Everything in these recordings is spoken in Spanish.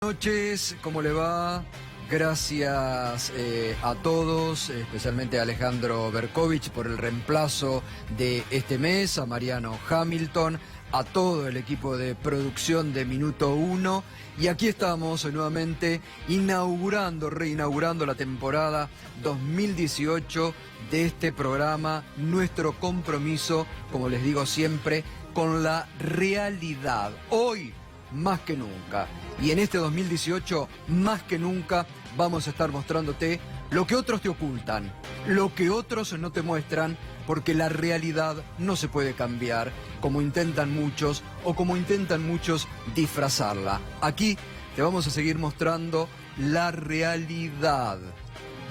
Buenas noches, ¿cómo le va? Gracias a todos, especialmente a Alejandro Berkovich por el reemplazo de este mes, a Mariano Hamilton, a todo el equipo de producción de Minuto 1. Y aquí estamos nuevamente reinaugurando la temporada 2018 de este programa, nuestro compromiso, como les digo siempre, con la realidad. Hoy, más que nunca. Y en este 2018, más que nunca, vamos a estar mostrándote lo que otros te ocultan, lo que otros no te muestran, porque la realidad no se puede cambiar, como intentan muchos, o como intentan muchos disfrazarla. Aquí te vamos a seguir mostrando la realidad.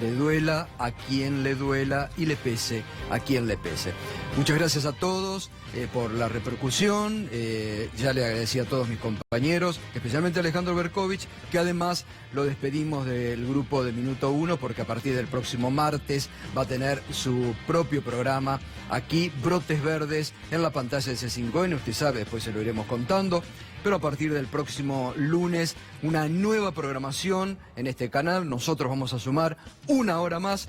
Le duela a quien le duela y le pese a quien le pese. Muchas gracias a todos por la repercusión. Ya le agradecí a todos mis compañeros, especialmente a Alejandro Berkovich, que además lo despedimos del grupo de Minuto 1 porque a partir del próximo martes va a tener su propio programa aquí, Brotes Verdes, en la pantalla de C5N. Usted sabe, después se lo iremos contando. Pero a partir del próximo lunes, una nueva programación en este canal. Nosotros vamos a sumar una hora más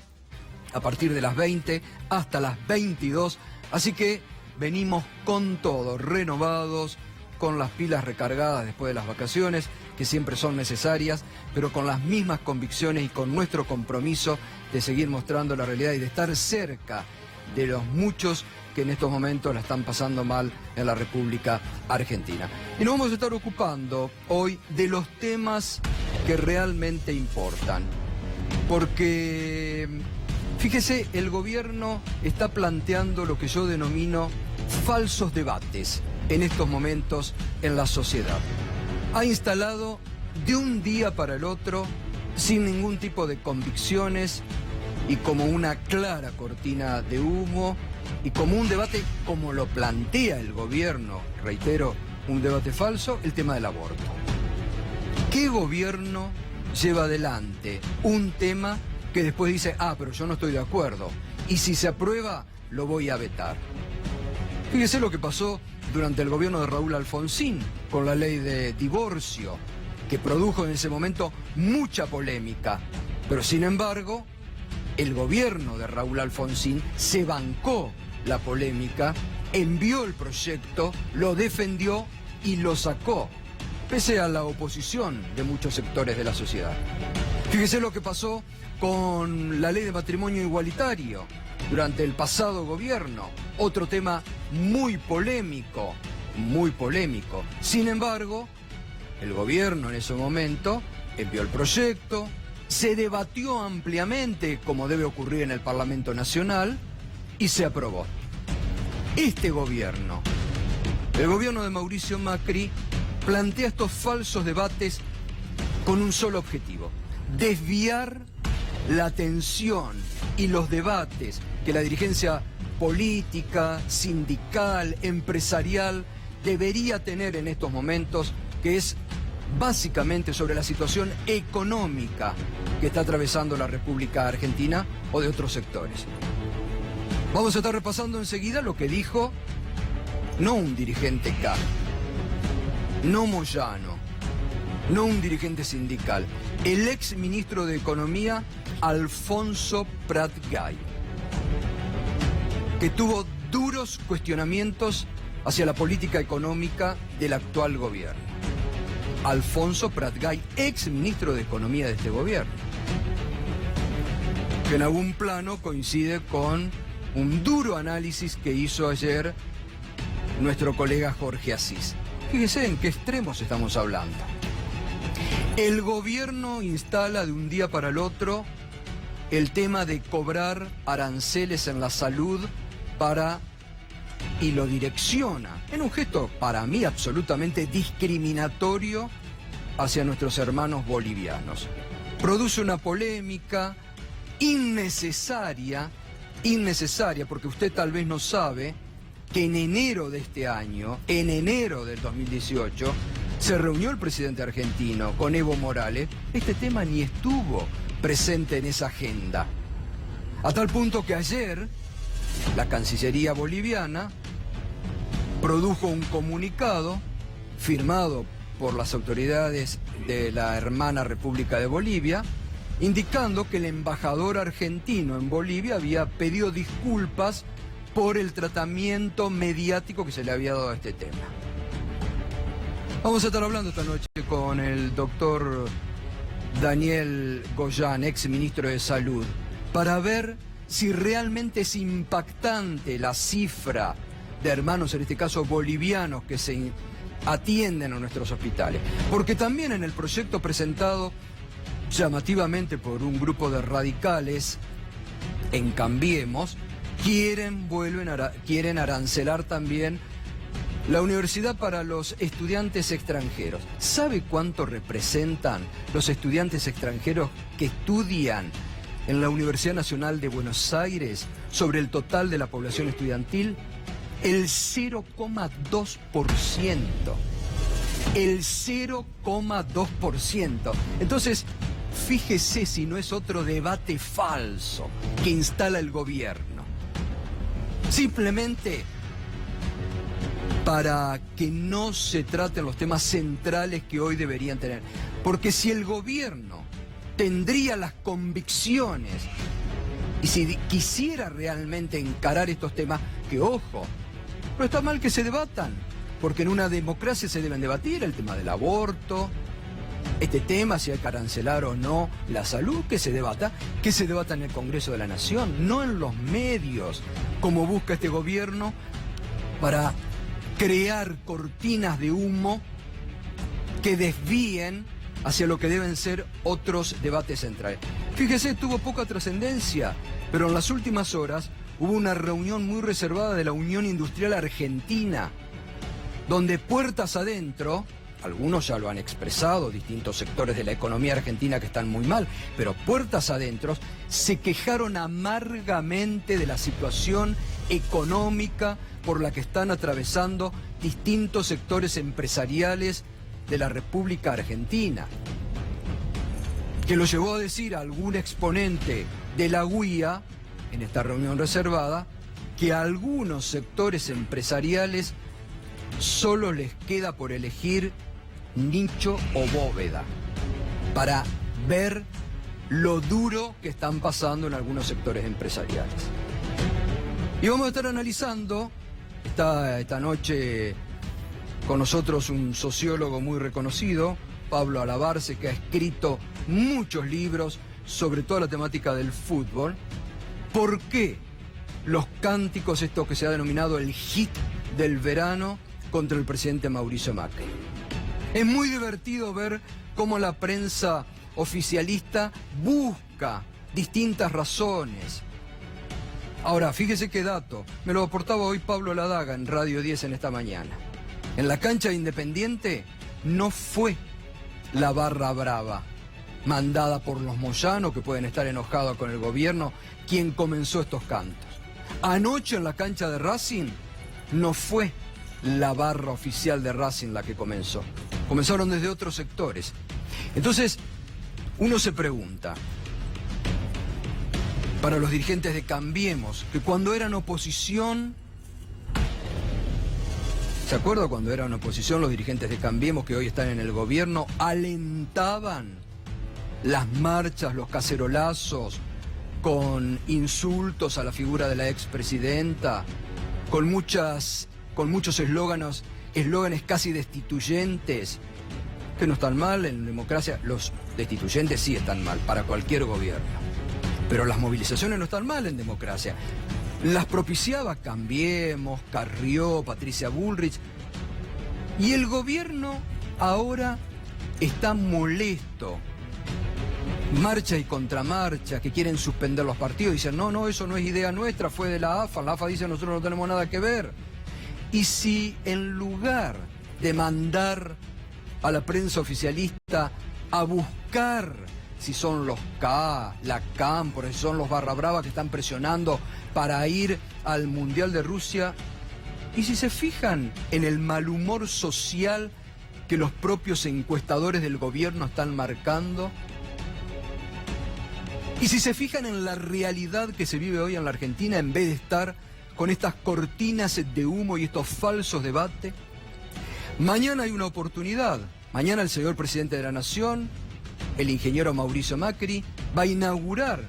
a partir de las 20 hasta las 22. Así que venimos con todo, renovados, con las pilas recargadas después de las vacaciones, que siempre son necesarias, pero con las mismas convicciones y con nuestro compromiso de seguir mostrando la realidad y de estar cerca de los muchos que en estos momentos la están pasando mal en la República Argentina. Y nos vamos a estar ocupando hoy de los temas que realmente importan. Porque, fíjese, el gobierno está planteando lo que yo denomino falsos debates en estos momentos en la sociedad. Ha instalado de un día para el otro, sin ningún tipo de convicciones y como una clara cortina de humo, y como un debate como lo plantea el gobierno, reitero, un debate falso, el tema del aborto. ¿Qué gobierno lleva adelante un tema que después dice, pero yo no estoy de acuerdo, y si se aprueba, lo voy a vetar? Fíjese lo que pasó durante el gobierno de Raúl Alfonsín con la ley de divorcio, que produjo en ese momento mucha polémica, pero sin embargo, el gobierno de Raúl Alfonsín se bancó la polémica, envió el proyecto, lo defendió y lo sacó, pese a la oposición de muchos sectores de la sociedad. Fíjese lo que pasó con la ley de matrimonio igualitario durante el pasado gobierno, otro tema muy polémico, muy polémico. Sin embargo, el gobierno en ese momento envió el proyecto, se debatió ampliamente, como debe ocurrir en el Parlamento Nacional, y se aprobó. Este gobierno, el gobierno de Mauricio Macri, plantea estos falsos debates con un solo objetivo: desviar la atención y los debates que la dirigencia política, sindical, empresarial debería tener en estos momentos, que es básicamente sobre la situación económica que está atravesando la República Argentina o de otros sectores. Vamos a estar repasando enseguida lo que dijo no un dirigente K, no Moyano, no un dirigente sindical, el ex ministro de Economía Alfonso Prat-Gay, que tuvo duros cuestionamientos hacia la política económica del actual gobierno. Alfonso Prat-Gay, ex ministro de Economía de este gobierno, que en algún plano coincide con un duro análisis que hizo ayer nuestro colega Jorge Asís. Fíjese en qué extremos estamos hablando. El gobierno instala de un día para el otro el tema de cobrar aranceles en la salud y lo direcciona en un gesto para mí absolutamente discriminatorio hacia nuestros hermanos bolivianos. Produce una polémica innecesaria, porque usted tal vez no sabe que en enero de este año, en enero del 2018, se reunió el presidente argentino con Evo Morales. Este tema ni estuvo presente en esa agenda. A tal punto que ayer la Cancillería boliviana produjo un comunicado firmado por las autoridades de la hermana República de Bolivia, indicando que el embajador argentino en Bolivia había pedido disculpas por el tratamiento mediático que se le había dado a este tema. Vamos a estar hablando esta noche con el doctor Daniel Goyan, ex ministro de Salud, para ver si realmente es impactante la cifra de hermanos, en este caso bolivianos, que se atienden a nuestros hospitales. Porque también en el proyecto presentado llamativamente por un grupo de radicales en Cambiemos, quieren arancelar también la universidad para los estudiantes extranjeros. ¿Sabe cuánto representan los estudiantes extranjeros que estudian en la Universidad Nacional de Buenos Aires sobre el total de la población estudiantil? El 0,2%. El 0,2%. Entonces, fíjese si no es otro debate falso que instala el gobierno. Simplemente para que no se traten los temas centrales que hoy deberían tener. Porque si el gobierno tendría las convicciones y si quisiera realmente encarar estos temas, que ojo, no está mal que se debatan, porque en una democracia se deben debatir el tema del aborto, este tema, si hay que arancelar o no la salud, que se debata en el Congreso de la Nación, no en los medios, como busca este gobierno para crear cortinas de humo que desvíen hacia lo que deben ser otros debates centrales. Fíjese, tuvo poca trascendencia, pero en las últimas horas hubo una reunión muy reservada de la Unión Industrial Argentina, donde puertas adentro, algunos ya lo han expresado, distintos sectores de la economía argentina que están muy mal, pero puertas adentro se quejaron amargamente de la situación económica por la que están atravesando distintos sectores empresariales de la República Argentina, que lo llevó a decir a algún exponente de la UIA, en esta reunión reservada, que a algunos sectores empresariales solo les queda por elegir nicho o bóveda, para ver lo duro que están pasando en algunos sectores empresariales. Y vamos a estar analizando, esta noche con nosotros un sociólogo muy reconocido, Pablo Alabarce, que ha escrito muchos libros sobre toda la temática del fútbol. ¿Por qué los cánticos, esto que se ha denominado el hit del verano contra el presidente Mauricio Macri? Es muy divertido ver cómo la prensa oficialista busca distintas razones. Ahora, fíjese qué dato, me lo aportaba hoy Pablo Ladaga en Radio 10 en esta mañana. En la cancha de Independiente no fue la barra brava, mandada por los Moyano, que pueden estar enojados con el gobierno, quien comenzó estos cantos. Anoche en la cancha de Racing no fue la barra oficial de Racing la que comenzó. Comenzaron desde otros sectores. Entonces, uno se pregunta, para los dirigentes de Cambiemos, que cuando eran oposición, ¿se acuerda cuando eran oposición los dirigentes de Cambiemos, que hoy están en el gobierno, alentaban las marchas, los cacerolazos, con insultos a la figura de la expresidenta, con muchos eslóganes casi destituyentes, que no están mal en democracia? Los destituyentes sí están mal para cualquier gobierno, pero las movilizaciones no están mal en democracia. Las propiciaba Cambiemos, Carrió, Patricia Bullrich, y el gobierno ahora está molesto. Marcha y contramarcha, que quieren suspender los partidos, dicen no, eso no es idea nuestra, fue de la AFA dice nosotros no tenemos nada que ver. Y si en lugar de mandar a la prensa oficialista a buscar si son los K, la Cámpora, si son los Barra Brava que están presionando para ir al Mundial de Rusia, y si se fijan en el mal humor social que los propios encuestadores del gobierno están marcando, y si se fijan en la realidad que se vive hoy en la Argentina, en vez de estar con estas cortinas de humo y estos falsos debates, mañana hay una oportunidad Mañana el señor presidente de la Nación, el ingeniero Mauricio Macri, va a inaugurar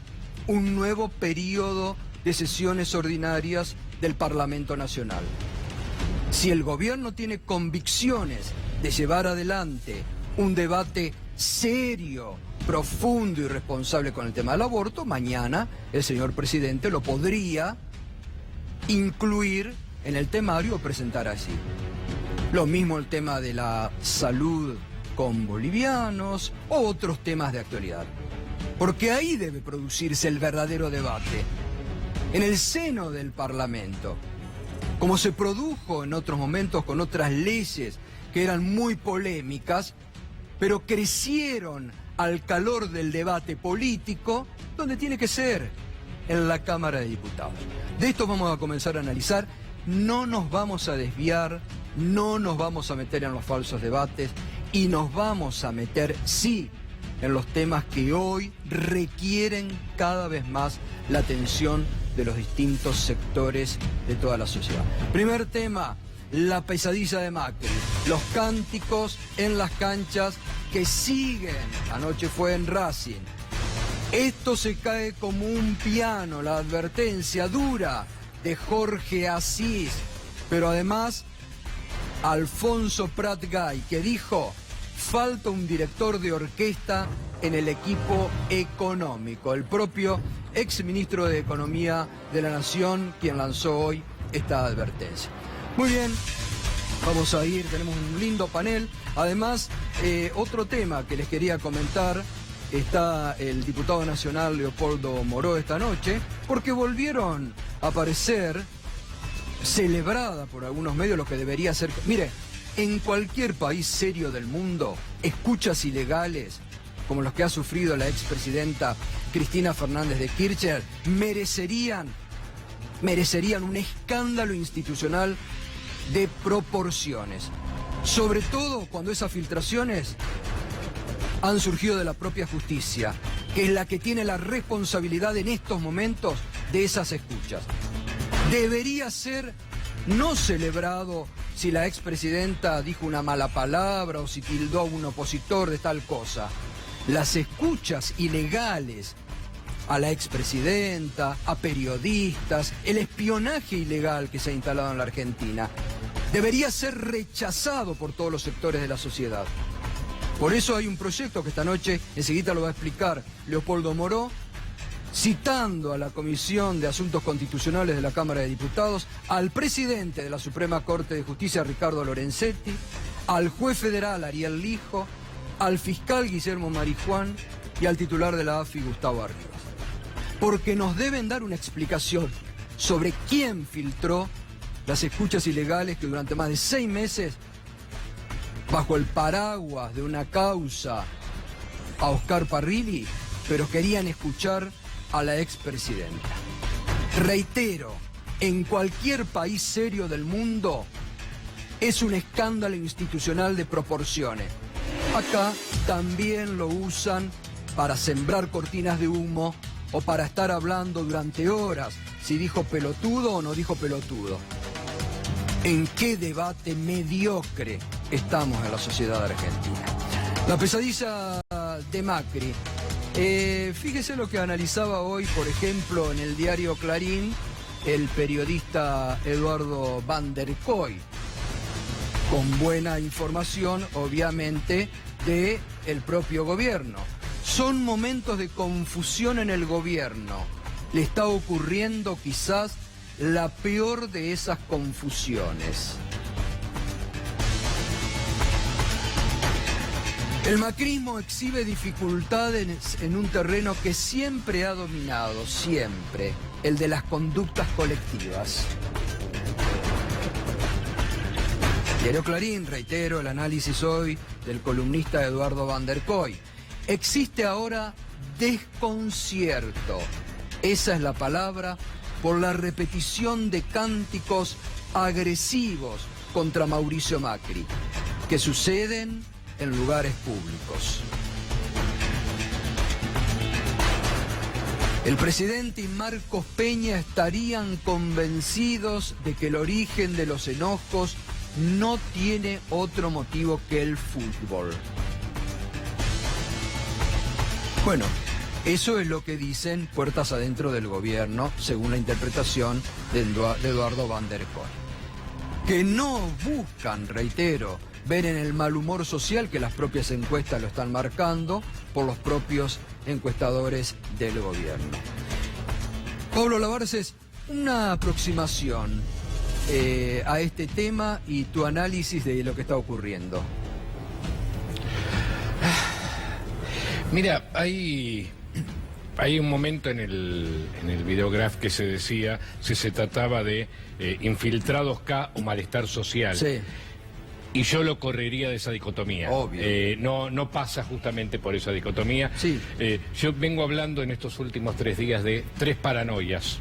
un nuevo periodo de sesiones ordinarias del Parlamento Nacional. Si el gobierno tiene convicciones de llevar adelante un debate serio, profundo y responsable con el tema del aborto, mañana el señor presidente lo podría incluir en el temario o presentar así. Lo mismo el tema de la salud con bolivianos o otros temas de actualidad. Porque ahí debe producirse el verdadero debate, en el seno del Parlamento, como se produjo en otros momentos con otras leyes que eran muy polémicas, pero crecieron al calor del debate político, donde tiene que ser, en la Cámara de Diputados. De esto vamos a comenzar a analizar, no nos vamos a desviar, no nos vamos a meter en los falsos debates y nos vamos a meter, sí, en los temas que hoy requieren cada vez más la atención de los distintos sectores de toda la sociedad. Primer tema, la pesadilla de Macri, los cánticos en las canchas que siguen. Anoche fue en Racing. Esto se cae como un piano, la advertencia dura de Jorge Asís, pero además Alfonso Prat-Gay, que dijo: falta un director de orquesta en el equipo económico. El propio exministro de Economía de la Nación, quien lanzó hoy esta advertencia. Muy bien, vamos a ir, tenemos un lindo panel. Además, otro tema que les quería comentar, está el diputado nacional Leopoldo Moró esta noche, porque volvieron a aparecer, celebrada por algunos medios, lo que debería ser... Mire, en cualquier país serio del mundo, escuchas ilegales, como los que ha sufrido la expresidenta Cristina Fernández de Kirchner, merecerían un escándalo institucional de proporciones. Sobre todo cuando esas filtraciones han surgido de la propia justicia, que es la que tiene la responsabilidad en estos momentos de esas escuchas. Debería ser no celebrado si la expresidenta dijo una mala palabra o si tildó a un opositor de tal cosa. Las escuchas ilegales a la expresidenta, a periodistas, el espionaje ilegal que se ha instalado en la Argentina, debería ser rechazado por todos los sectores de la sociedad. Por eso hay un proyecto que esta noche, enseguida lo va a explicar Leopoldo Moró, citando a la Comisión de Asuntos Constitucionales de la Cámara de Diputados, al presidente de la Suprema Corte de Justicia, Ricardo Lorenzetti, al juez federal, Ariel Lijo, al fiscal Guillermo Marijuán y al titular de la AFI, Gustavo Arribas. Porque nos deben dar una explicación sobre quién filtró las escuchas ilegales que durante más de 6 meses, bajo el paraguas de una causa a Oscar Parrilli, pero querían escuchar a la expresidenta. Reitero, en cualquier país serio del mundo es un escándalo institucional de proporciones. Acá también lo usan para sembrar cortinas de humo o para estar hablando durante horas si dijo pelotudo o no dijo pelotudo. ¿En qué debate mediocre estamos en la sociedad argentina? La pesadilla de Macri. Fíjese lo que analizaba hoy, por ejemplo, en el diario Clarín, el periodista Eduardo Van der Kooi, con buena información, obviamente, del propio gobierno. Son momentos de confusión en el gobierno. Le está ocurriendo quizás la peor de esas confusiones. El macrismo exhibe dificultades en un terreno que siempre ha dominado, siempre, el de las conductas colectivas. Diario Clarín, reitero, el análisis hoy del columnista Eduardo Van der Kooi. Existe ahora desconcierto, esa es la palabra, por la repetición de cánticos agresivos contra Mauricio Macri, que suceden en lugares públicos. El presidente y Marcos Peña estarían convencidos de que el origen de los enojos no tiene otro motivo que el fútbol. Bueno, eso es lo que dicen puertas adentro del gobierno, según la interpretación de Eduardo Van der Kooi. Que no buscan, reitero, ver en el mal humor social que las propias encuestas lo están marcando por los propios encuestadores del gobierno. Pablo Labarces, una aproximación a este tema y tu análisis de lo que está ocurriendo. Mira, hay un momento en el videograph que se decía si se trataba de infiltrados K o malestar social. Sí. Y yo lo correría de esa dicotomía. Obvio. No pasa justamente por esa dicotomía. Sí. Yo vengo hablando en estos últimos 3 días de 3 paranoias.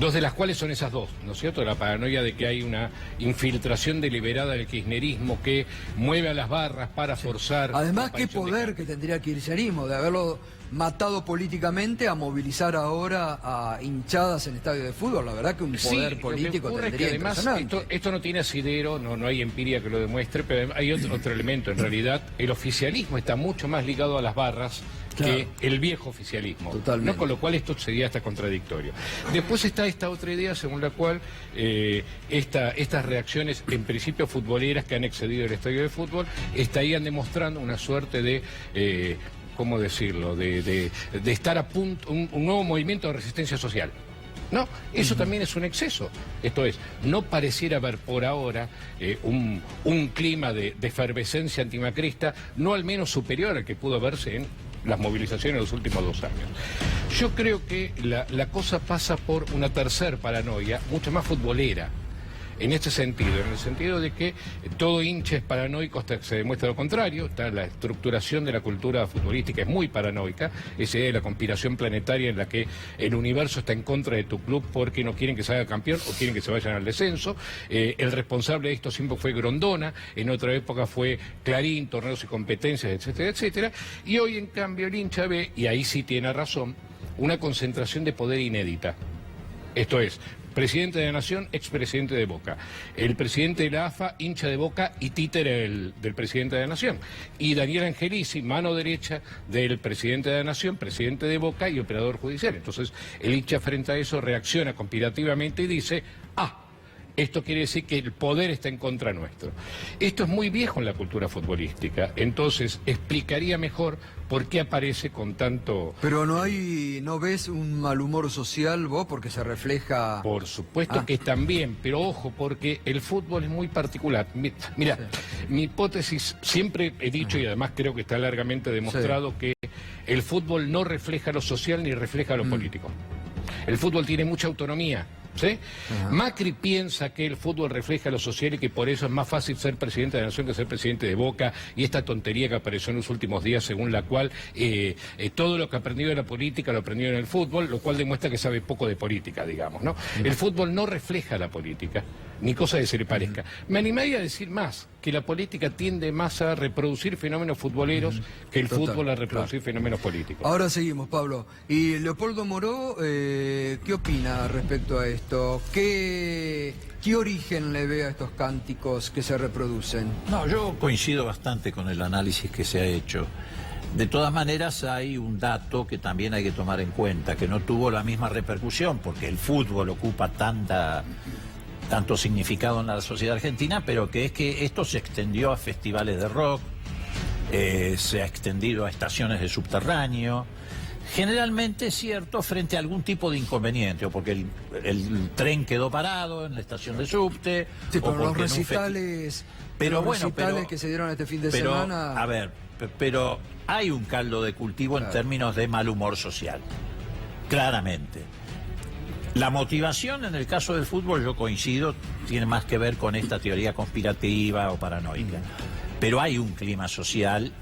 2 de las cuales son esas 2, ¿no es cierto? La paranoia de que hay una infiltración deliberada del kirchnerismo que mueve a las barras para forzar... Además, qué poder que tendría el kirchnerismo de haberlo matado políticamente a movilizar ahora a hinchadas en estadios de fútbol. La verdad que un poder político tendría es que además impresionante. Esto no tiene asidero, no hay empiria que lo demuestre, pero hay otro elemento. En realidad, el oficialismo está mucho más ligado a las barras que el viejo oficialismo. Totalmente. ¿No? Con lo cual esto sería hasta contradictorio. Después está esta otra idea según la cual estas reacciones, en principio futboleras, que han excedido el estadio de fútbol, estarían demostrando una suerte de... ¿cómo decirlo?, de estar a punto, un nuevo movimiento de resistencia social. No, eso también es un exceso. Esto es, no pareciera haber por ahora un clima de efervescencia antimacrista, no al menos superior al que pudo verse en las movilizaciones en los últimos 2 años. Yo creo que la cosa pasa por una tercer paranoia, mucho más futbolera. En este sentido, en el sentido de que todo hincha es paranoico hasta que se demuestra lo contrario. La estructuración de la cultura futbolística es muy paranoica, esa idea de la conspiración planetaria en la que el universo está en contra de tu club porque no quieren que se haga campeón o quieren que se vayan al descenso. El responsable de esto siempre fue Grondona, en otra época fue Clarín, torneos y competencias, etcétera, etcétera. Y hoy, en cambio, el hincha ve, y ahí sí tiene razón, una concentración de poder inédita. Esto es, presidente de la Nación, expresidente de Boca. El presidente de la AFA, hincha de Boca y títere del presidente de la Nación. Y Daniel Angelici, mano derecha del presidente de la Nación, presidente de Boca y operador judicial. Entonces, el hincha frente a eso reacciona conspirativamente y dice, esto quiere decir que el poder está en contra nuestro. Esto es muy viejo en la cultura futbolística, entonces explicaría mejor por qué aparece con tanto... Pero ¿no ves un mal humor social vos porque se refleja...? Por supuesto que también, pero ojo, porque el fútbol es muy particular. Mira, mi hipótesis, siempre he dicho y además creo que está largamente demostrado que el fútbol no refleja lo social ni refleja lo político. El fútbol tiene mucha autonomía. ¿Sí? Macri piensa que el fútbol refleja lo social y que por eso es más fácil ser presidente de la Nación que ser presidente de Boca, y esta tontería que apareció en los últimos días según la cual todo lo que ha aprendido de la política lo aprendió en el fútbol, lo cual demuestra que sabe poco de política, digamos, ¿no? El fútbol no refleja la política, ni cosa que se le parezca. Me animaría a decir más, que la política tiende más a reproducir fenómenos futboleros que el fútbol a reproducir fenómenos políticos. Ahora seguimos, Pablo. Y Leopoldo Moró, ¿qué opina respecto a esto? ¿Qué origen le ve a estos cánticos que se reproducen? No, yo coincido bastante con el análisis que se ha hecho. De todas maneras, hay un dato que también hay que tomar en cuenta, que no tuvo la misma repercusión, porque el fútbol ocupa tanto significado en la sociedad argentina, pero que es que esto se extendió a festivales de rock, se ha extendido a estaciones de subterráneo. Generalmente es cierto frente a algún tipo de inconveniente, o porque el tren quedó parado en la estación de subte, sí, o pero los recitales, que se dieron este fin de semana... A ver, pero hay un caldo de cultivo en términos de mal humor social, claramente. La motivación en el caso del fútbol, yo coincido, tiene más que ver con esta teoría conspirativa o paranoica. Pero hay un clima social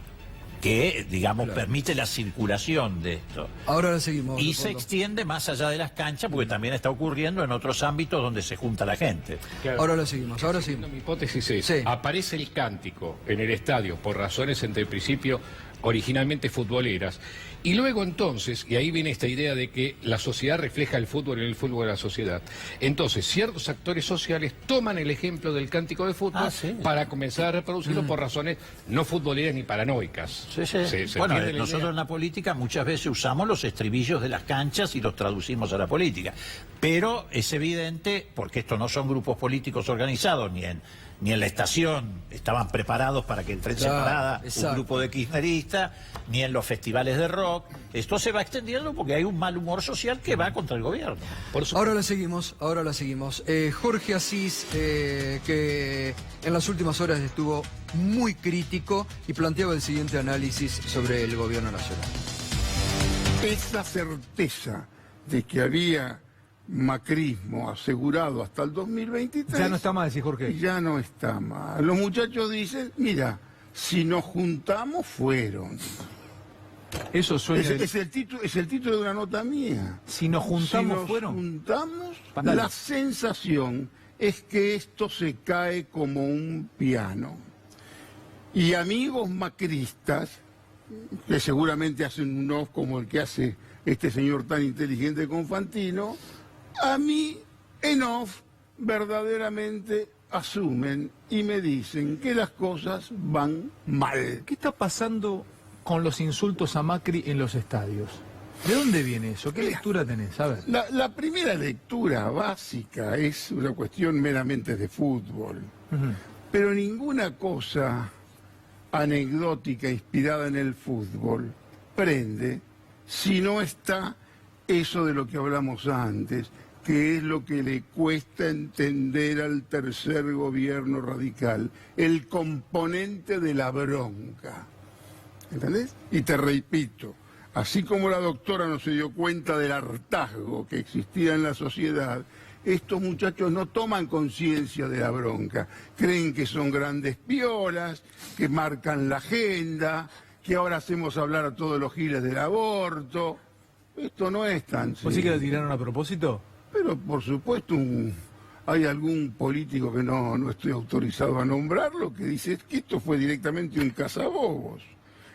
que, digamos, permite la circulación de esto. Ahora seguimos. Y se extiende más allá de las canchas, porque también está ocurriendo en otros ámbitos donde se junta la gente. Claro. Ahora lo seguimos, ahora sí. Mi hipótesis es, aparece el cántico en el estadio por razones, entre principio, originalmente futboleras. Y luego entonces, y ahí viene esta idea de que la sociedad refleja el fútbol y el fútbol la sociedad. Entonces, ciertos actores sociales toman el ejemplo del cántico de fútbol para comenzar a reproducirlo por razones no futboleras ni paranoicas. Sí, sí. Bueno, nosotros en la política muchas veces usamos los estribillos de las canchas y los traducimos a la política. Pero es evidente, porque estos no son grupos políticos organizados, ni en la estación estaban preparados para que entre en separada un grupo de kirchneristas, ni en los festivales de rock. Esto se va extendiendo porque hay un mal humor social que va contra el gobierno. Ahora la seguimos. Jorge Asís, que en las últimas horas estuvo muy crítico y planteaba el siguiente análisis sobre el gobierno nacional. Esa certeza de que había macrismo asegurado hasta el 2023... Ya no está más, decís, Jorge. Ya no está más. Los muchachos dicen, mira, si nos juntamos, fueron. Eso suena... Es el título de una nota mía. Si nos juntamos, si nos fueron. Juntamos, Pandale. la sensación es que esto se cae como un piano. Y amigos macristas, que seguramente hacen un off como el que hace este señor tan inteligente con Fantino, a mí, en off, verdaderamente asumen y me dicen que las cosas van mal. ¿Qué está pasando con los insultos a Macri en los estadios? ¿De dónde viene eso? ¿Qué lectura tenés? A ver. La primera lectura básica es una cuestión meramente de fútbol, pero ninguna cosa anecdótica inspirada en el fútbol prende si no está eso de lo que hablamos antes, que es lo que le cuesta entender al tercer gobierno radical, el componente de la bronca. ¿Entendés? Y te repito, así como la doctora no se dio cuenta del hartazgo que existía en la sociedad, estos muchachos no toman conciencia de la bronca. Creen que son grandes piolas, que marcan la agenda, que ahora hacemos hablar a todos los giles del aborto. Esto no es tan ¿Vos sí que lo tiraron a propósito? Pero por supuesto hay algún político que no estoy autorizado a nombrarlo que dice que esto fue directamente un cazabobos.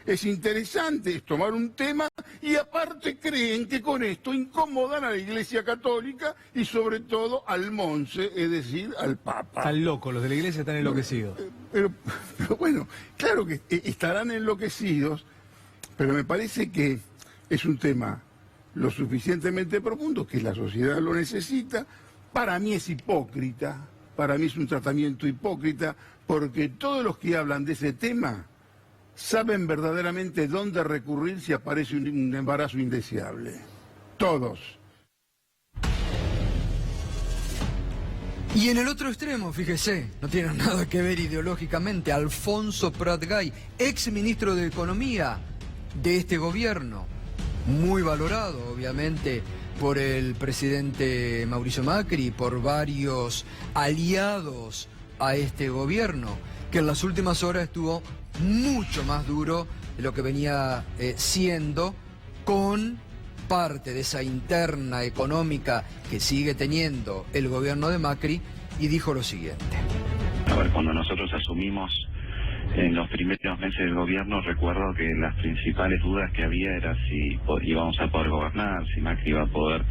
Es interesante es tomar un tema y aparte creen que con esto incomodan a la Iglesia Católica y sobre todo al Monse, es decir, al Papa. Están locos, los de la Iglesia están enloquecidos. Pero bueno, claro que estarán enloquecidos, pero me parece que es un tema lo suficientemente profundo, que la sociedad lo necesita. Para mí es hipócrita, para mí es un tratamiento hipócrita, porque todos los que hablan de ese tema saben verdaderamente dónde recurrir si aparece un embarazo indeseable. Todos. Y en el otro extremo, fíjese, no tiene nada que ver ideológicamente, Alfonso Prat-Gay, ex ministro de Economía de este gobierno, muy valorado obviamente por el presidente Mauricio Macri, por varios aliados a este gobierno, que en las últimas horas estuvo mucho más duro de lo que venía siendo, con parte de esa interna económica que sigue teniendo el gobierno de Macri, y dijo lo siguiente. A ver, cuando nosotros asumimos en los primeros meses del gobierno, recuerdo que las principales dudas que había era si íbamos a poder gobernar, si Macri iba a poder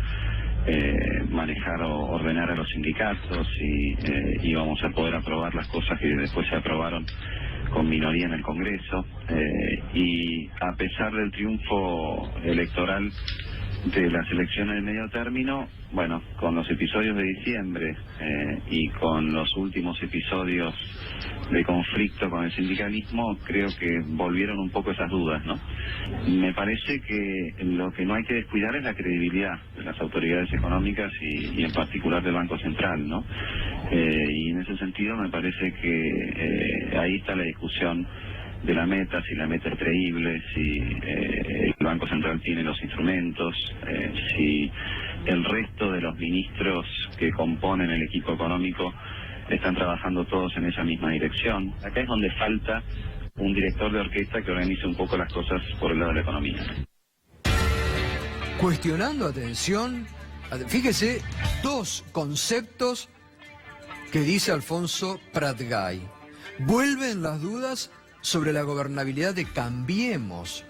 manejar o ordenar a los sindicatos, si íbamos a poder aprobar las cosas que después se aprobaron con minoría en el Congreso, y a pesar del triunfo electoral de las elecciones de medio término, bueno, con los episodios de diciembre y con los últimos episodios de conflicto con el sindicalismo, creo que volvieron un poco esas dudas, ¿no? Me parece que lo que no hay que descuidar es la credibilidad de las autoridades económicas y en particular del Banco Central, ¿no? Y en ese sentido me parece que ahí está la discusión de la meta, si la meta es creíble, si el Banco Central tiene los instrumentos, si el resto de los ministros que componen el equipo económico están trabajando todos en esa misma dirección. Acá es donde falta un director de orquesta que organice un poco las cosas por el lado de la economía. Cuestionando, atención, fíjese, dos conceptos que dice Alfonso Prat-Gay. Vuelven las dudas sobre la gobernabilidad de Cambiemos,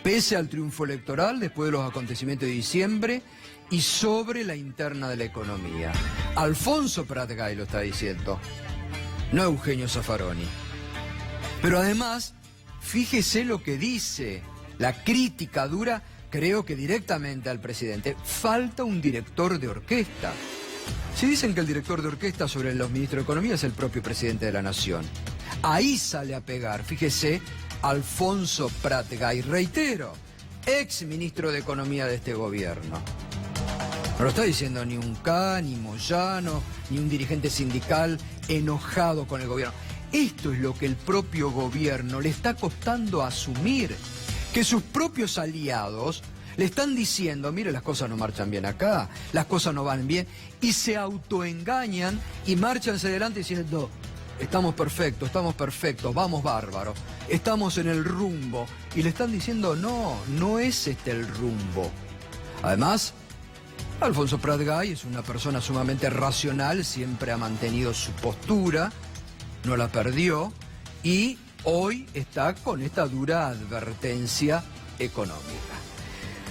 pese al triunfo electoral después de los acontecimientos de diciembre, y sobre la interna de la economía. Alfonso Pratgay lo está diciendo, no Eugenio Zaffaroni. Pero además, fíjese lo que dice, la crítica dura, creo que directamente al presidente. Falta un director de orquesta. Si dicen que el director de orquesta sobre los ministros de Economía es el propio presidente de la Nación. Ahí sale a pegar, fíjese, Alfonso Pratgay, reitero, ex ministro de Economía de este gobierno. No lo está diciendo ni un K, ni Moyano, ni un dirigente sindical enojado con el gobierno. Esto es lo que el propio gobierno le está costando asumir, que sus propios aliados le están diciendo, mire, las cosas no marchan bien acá, las cosas no van bien, y se autoengañan y marchan hacia adelante diciendo, estamos perfectos, vamos bárbaro, estamos en el rumbo, y le están diciendo, no, no es este el rumbo. Además, Alfonso Pratgay es una persona sumamente racional, siempre ha mantenido su postura, no la perdió, y hoy está con esta dura advertencia económica.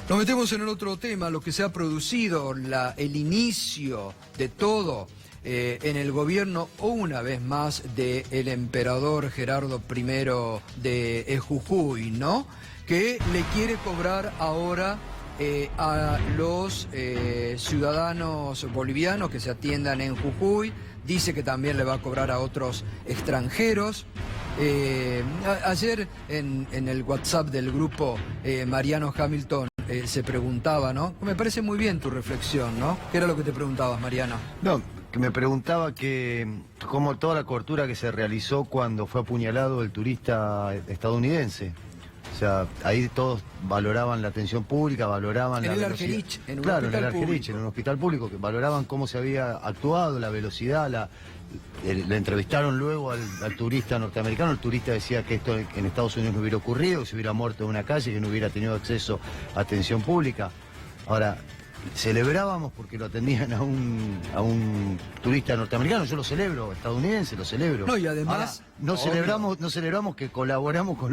Nos metemos en el otro tema, lo que se ha producido, el inicio de todo en el gobierno, una vez más, del emperador Gerardo I de Jujuy, ¿no? Que le quiere cobrar ahora a los ciudadanos bolivianos que se atiendan en Jujuy. Dice que también le va a cobrar a otros extranjeros. Ayer en el WhatsApp del grupo Mariano Hamilton se preguntaba, ¿no? Me parece muy bien tu reflexión, ¿no? ¿Qué era lo que te preguntabas, Mariano? No, que me preguntaba que cómo toda la cobertura que se realizó cuando fue apuñalado el turista estadounidense. O sea, ahí todos valoraban la atención pública, valoraban la velocidad. En un hospital público, que valoraban cómo se había actuado, la velocidad, le entrevistaron luego al turista norteamericano. El turista decía que esto en Estados Unidos no hubiera ocurrido, que se hubiera muerto en una calle, que no hubiera tenido acceso a atención pública. Ahora, celebrábamos porque lo atendían a un turista norteamericano. Yo lo celebro, estadounidense, lo celebro. No, y además ahora, no celebramos que colaboramos con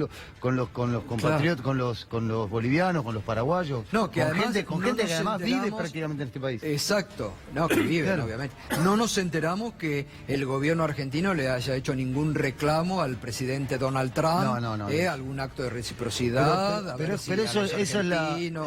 los compatriotas, claro, con los bolivianos, con los paraguayos, no, que con gente que además vive prácticamente en este país. Exacto, no, que viven, claro, obviamente. No nos enteramos que el gobierno argentino le haya hecho ningún reclamo al presidente Donald Trump, algún acto de reciprocidad. Pero esa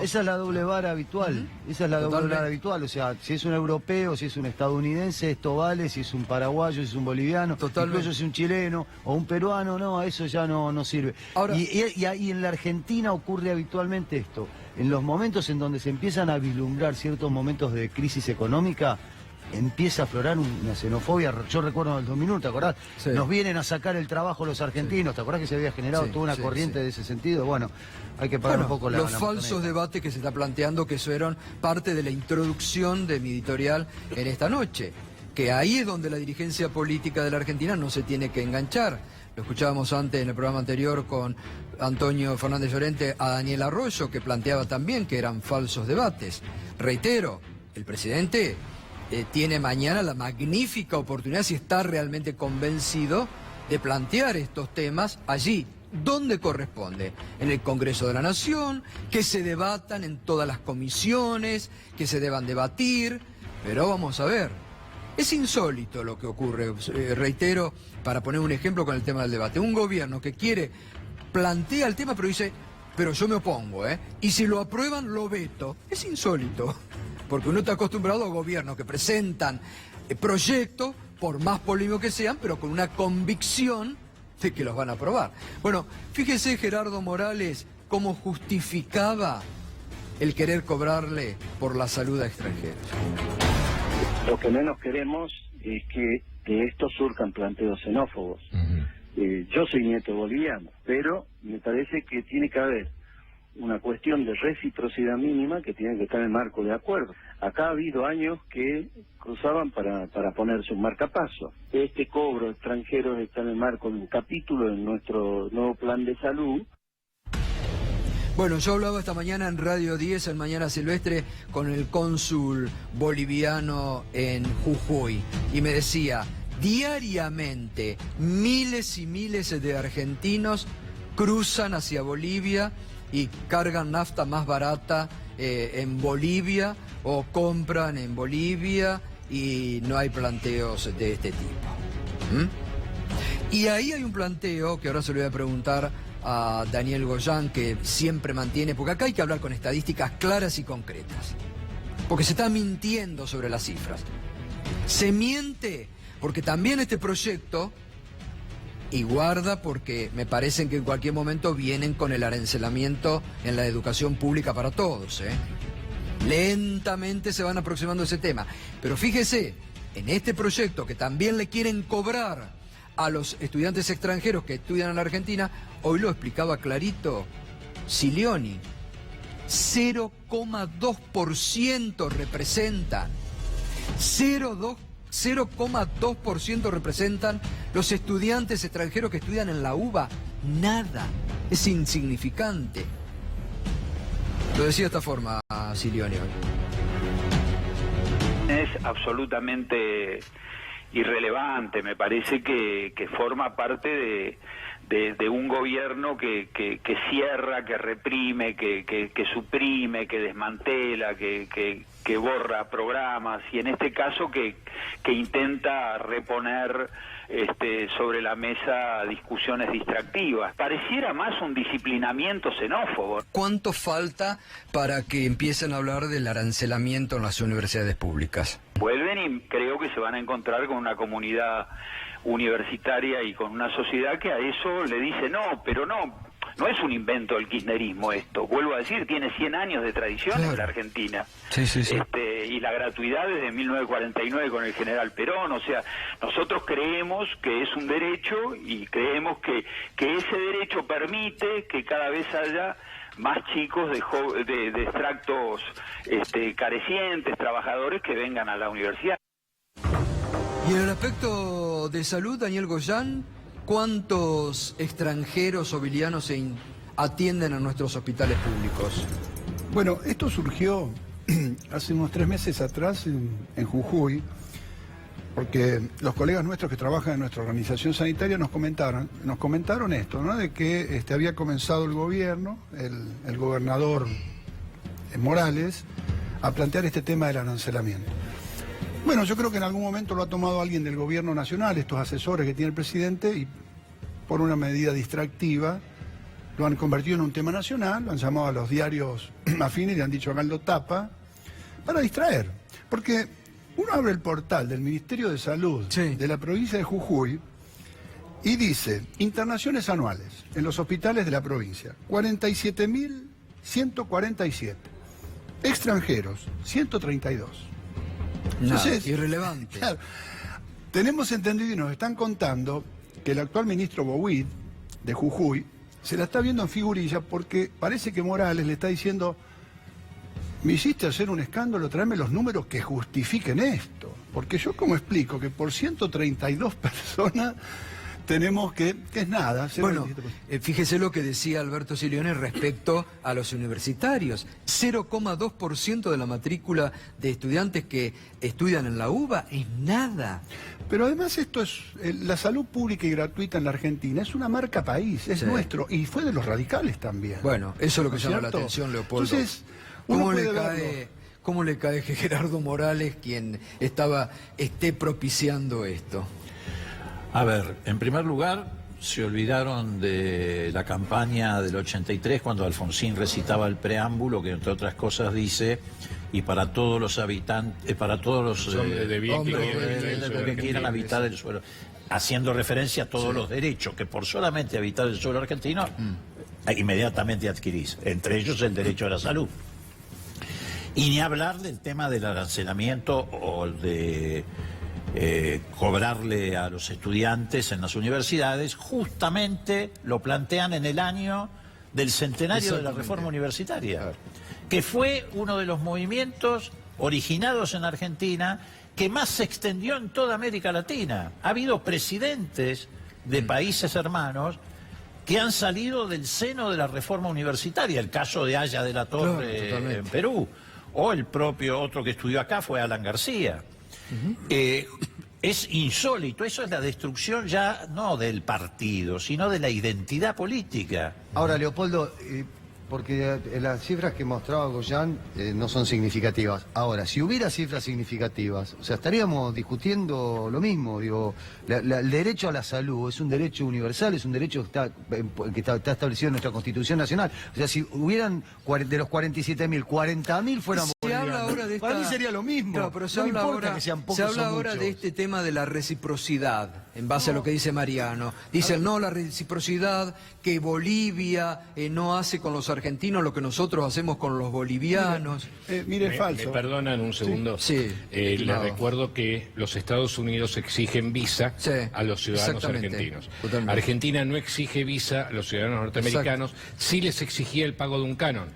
es la doble vara habitual. Esa es la doble vara habitual. O sea, si es un europeo, si es un estadounidense, esto vale; si es un paraguayo, si es un boliviano, incluso si es un chileno o un peruano, no, eso ya no sirve. Ahora, y en la Argentina ocurre habitualmente esto. En los momentos en donde se empiezan a vislumbrar ciertos momentos de crisis económica, empieza a aflorar una xenofobia. Yo recuerdo en el 2001, ¿te acordás? Sí. Nos vienen a sacar el trabajo los argentinos, ¿te acordás que se había generado toda una corriente de ese sentido? Bueno, hay que parar un poco los falsos debates que se está planteando, que fueron parte de la introducción de mi editorial en esta noche, que ahí es donde la dirigencia política de la Argentina no se tiene que enganchar. Lo escuchábamos antes en el programa anterior con Antonio Fernández Llorente a Daniel Arroyo, que planteaba también que eran falsos debates. Reitero, el presidente tiene mañana la magnífica oportunidad, si está realmente convencido, de plantear estos temas allí, donde corresponde, en el Congreso de la Nación, que se debatan en todas las comisiones, que se deban debatir, pero vamos a ver. Es insólito lo que ocurre, reitero, para poner un ejemplo con el tema del debate. Un gobierno que plantea el tema, pero dice, pero yo me opongo, y si lo aprueban, lo veto. Es insólito, porque uno está acostumbrado a gobiernos que presentan proyectos, por más polémicos que sean, pero con una convicción de que los van a aprobar. Bueno, fíjese Gerardo Morales cómo justificaba el querer cobrarle por la salud a extranjeros. Lo que menos queremos es que de esto surjan planteos xenófobos. Yo soy nieto boliviano, pero me parece que tiene que haber una cuestión de reciprocidad mínima que tiene que estar en el marco de acuerdo. Acá ha habido años que cruzaban para ponerse un marcapaso. Este cobro extranjero está en el marco de un capítulo en nuestro nuevo plan de salud. Bueno, yo hablaba esta mañana en Radio 10, en Mañana Silvestre, con el cónsul boliviano en Jujuy, y me decía, Diariamente, miles y miles de argentinos cruzan hacia Bolivia y cargan nafta más barata en Bolivia o compran en Bolivia y no hay planteos de este tipo. Y ahí hay un planteo que ahora se lo voy a preguntar a Daniel Goyan, que siempre mantiene, porque acá hay que hablar con estadísticas claras y concretas, porque se está mintiendo sobre las cifras. Se miente porque también este proyecto, y guarda porque me parece que en cualquier momento vienen con el arancelamiento en la educación pública para todos, Lentamente se van aproximando a ese tema. Pero fíjese, en este proyecto que también le quieren cobrar a los estudiantes extranjeros que estudian en la Argentina, hoy lo explicaba clarito Silioni, 0,2% representan, 0,2% representan los estudiantes extranjeros que estudian en la UBA. Nada, es insignificante. Lo decía de esta forma Silioni. Es absolutamente irrelevante, me parece que forma parte de un gobierno que cierra, que reprime, que suprime, que desmantela, que borra programas, y en este caso que intenta reponer sobre la mesa discusiones distractivas. Pareciera más un disciplinamiento xenófobo. ¿Cuánto falta para que empiecen a hablar del arancelamiento en las universidades públicas? Vuelven y creo que se van a encontrar con una comunidad universitaria y con una sociedad que a eso le dice no, pero no es un invento del kirchnerismo esto. Vuelvo a decir, tiene 100 años de tradición en la Argentina. Sí. Y la gratuidad desde 1949 con el general Perón. O sea, nosotros creemos que es un derecho y creemos que ese derecho permite que cada vez haya más chicos de extractos carecientes, trabajadores que vengan a la universidad. Y en el aspecto de salud, Daniel Goyan, ¿cuántos extranjeros o bolivianos se atienden a nuestros hospitales públicos? Bueno, esto surgió hace unos 3 meses atrás en Jujuy, porque los colegas nuestros que trabajan en nuestra organización sanitaria nos comentaron esto, ¿no? De que había comenzado el gobierno, el gobernador Morales, a plantear este tema del arancelamiento. Bueno, yo creo que en algún momento lo ha tomado alguien del gobierno nacional, estos asesores que tiene el presidente, y por una medida distractiva lo han convertido en un tema nacional, lo han llamado a los diarios afines y le han dicho háganlo tapa, para distraer. Porque uno abre el portal del Ministerio de Salud de la provincia de Jujuy y dice, internaciones anuales en los hospitales de la provincia, 47.147, extranjeros, 132. Entonces, irrelevante. Claro, tenemos entendido y nos están contando que el actual ministro Bouid de Jujuy se la está viendo en figurilla porque parece que Morales le está diciendo, me hiciste hacer un escándalo, tráeme los números que justifiquen esto. Porque yo como explico que por 132 personas tenemos que es nada. Bueno, fíjese lo que decía Alberto Silioni respecto a los universitarios. 0,2% de la matrícula de estudiantes que estudian en la UBA es nada. Pero además esto es, la salud pública y gratuita en la Argentina es una marca país, es nuestro, y fue de los radicales también. Bueno, eso es lo que llama la atención, Leopoldo. Entonces, ¿cómo le cae que Gerardo Morales, quien esté propiciando esto? A ver, en primer lugar, se olvidaron de la campaña del 83 cuando Alfonsín recitaba el preámbulo que entre otras cosas dice y para todos los habitantes, para todos los hombres de bien que quieran habitar el suelo, haciendo referencia a todos los derechos que por solamente habitar el suelo argentino inmediatamente adquirís, entre ellos el derecho a la salud. Y ni hablar del tema del arancelamiento o de cobrarle a los estudiantes en las universidades, justamente lo plantean en el año del centenario de la reforma universitaria, que fue uno de los movimientos originados en Argentina que más se extendió en toda América Latina. Ha habido presidentes de países hermanos que han salido del seno de la reforma universitaria, el caso de Haya de la Torre en Perú, o el propio otro que estudió acá fue Alan García. Es insólito, eso es la destrucción ya no del partido, sino de la identidad política. Ahora, Leopoldo, porque las cifras que mostraba Goyan no son significativas. Ahora, si hubiera cifras significativas, o sea, estaríamos discutiendo lo mismo. Digo, el derecho a la salud es un derecho universal, es un derecho que está establecido en nuestra Constitución Nacional. O sea, si hubieran de los 47.000, 40.000 fueran bolivianos, para mí sería lo mismo. Claro, pero se no habla importa ahora, que sean pocos se habla o ahora muchos. de este tema de la reciprocidad, en base a lo que dice Mariano. Dicen, no, la reciprocidad que Bolivia no hace con los argentinos lo que nosotros hacemos con los bolivianos. Mire, es falso. ¿Me perdonan un segundo? Sí. Les Estimado. recuerdo que los Estados Unidos exigen visa Sí, a los ciudadanos exactamente, argentinos. totalmente. Argentina no exige visa a los ciudadanos norteamericanos, sí les exigía el pago de un canon.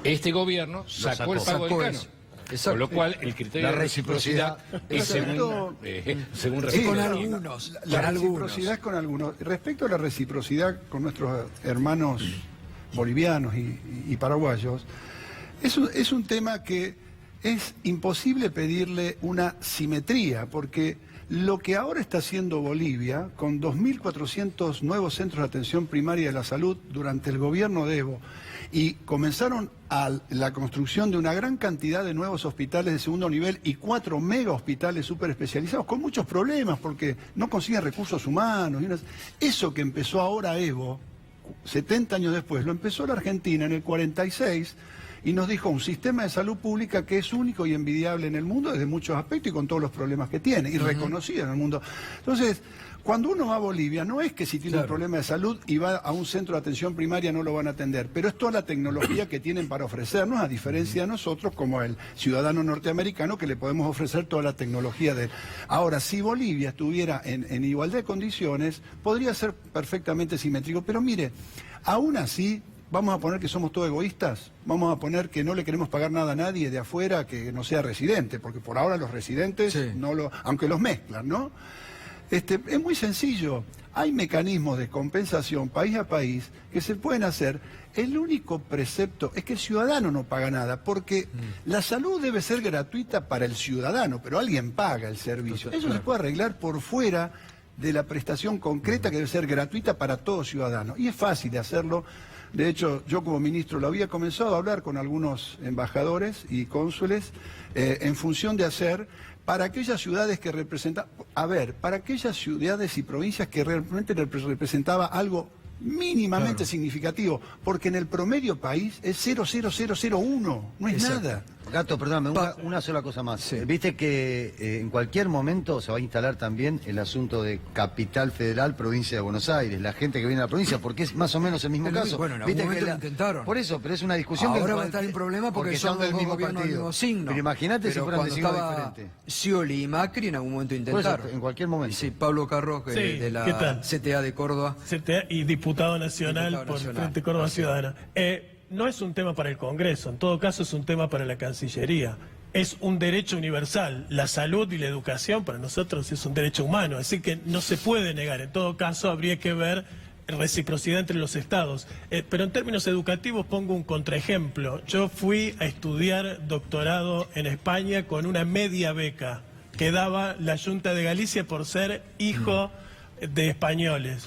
Este gobierno sacó el pago Sacó del eso. canon. Exacto. Con lo cual, el criterio La de reciprocidad es según Sí, con refiere. algunos. La con algunos. reciprocidad con algunos. Respecto a la reciprocidad con nuestros hermanos bolivianos y paraguayos, es un tema que es imposible pedirle una simetría, porque lo que ahora está haciendo Bolivia, con 2.400 nuevos centros de atención primaria de la salud durante el gobierno de Evo, y comenzaron la construcción de una gran cantidad de nuevos hospitales de segundo nivel y 4 mega hospitales súper especializados, con muchos problemas, porque no consiguen recursos humanos. Eso que empezó ahora Evo, 70 años después, lo empezó la Argentina en el 46, y nos dijo un sistema de salud pública que es único y envidiable en el mundo desde muchos aspectos y con todos los problemas que tiene, y reconocido en el mundo. Entonces, cuando uno va a Bolivia, no es que si tiene un problema de salud y va a un centro de atención primaria no lo van a atender, pero es toda la tecnología que tienen para ofrecernos, a diferencia de nosotros, como el ciudadano norteamericano, que le podemos ofrecer toda la tecnología de él. Ahora, si Bolivia estuviera en igualdad de condiciones, podría ser perfectamente simétrico, pero mire, aún así, vamos a poner que somos todos egoístas, vamos a poner que no le queremos pagar nada a nadie de afuera que no sea residente, porque por ahora los residentes, aunque los mezclan, ¿no? Es muy sencillo, hay mecanismos de compensación país a país que se pueden hacer. El único precepto es que el ciudadano no paga nada, porque la salud debe ser gratuita para el ciudadano, pero alguien paga el servicio. Eso se puede arreglar por fuera de la prestación concreta que debe ser gratuita para todo ciudadano. Y es fácil de hacerlo. De hecho, yo como ministro lo había comenzado a hablar con algunos embajadores y cónsules en función de hacer para aquellas ciudades que representan, para aquellas ciudades y provincias que realmente representaba algo mínimamente significativo, porque en el promedio país es 0,0001, no es nada. Gato, perdóname, una sola cosa más. Sí. Viste que en cualquier momento se va a instalar también el asunto de capital federal, provincia de Buenos Aires, la gente que viene a la provincia, porque es más o menos el mismo caso. Bueno, en algún Viste que momento lo intentaron. Por eso, pero es una discusión Ahora que va a estar en problema porque son del los mismo gobiernos del partido. mismo signo. Pero imagínate si fueran de cuando signo estaba diferente. Scioli y Macri en algún momento Por intentaron. eso, en cualquier momento. Sí, Pablo Carros, Sí, de la ¿qué tal? CTA de Córdoba. CTA y diputado nacional Diputado por nacional. el Frente Córdoba Ciudadana. No es un tema para el Congreso, en todo caso es un tema para la Cancillería. Es un derecho universal. La salud y la educación para nosotros es un derecho humano, así que no se puede negar. En todo caso habría que ver reciprocidad entre los estados. Pero en términos educativos pongo un contraejemplo. Yo fui a estudiar doctorado en España con una media beca que daba la Junta de Galicia por ser hijo de españoles.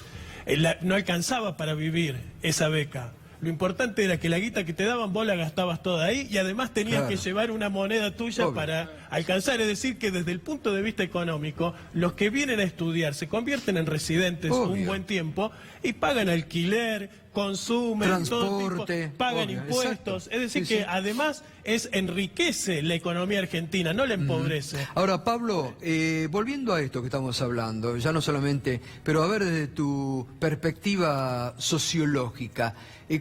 No alcanzaba para vivir esa beca. Lo importante era que la guita que te daban vos la gastabas toda ahí y además tenías que llevar una moneda tuya para alcanzar. Es decir, que desde el punto de vista económico, los que vienen a estudiar se convierten en residentes un buen tiempo y pagan alquiler, consumen, transporte, todo tipo, pagan impuestos. Exacto. Es decir, que además enriquece la economía argentina, no la empobrece. Ahora, Pablo, volviendo a esto que estamos hablando, ya no solamente, pero a ver desde tu perspectiva sociológica,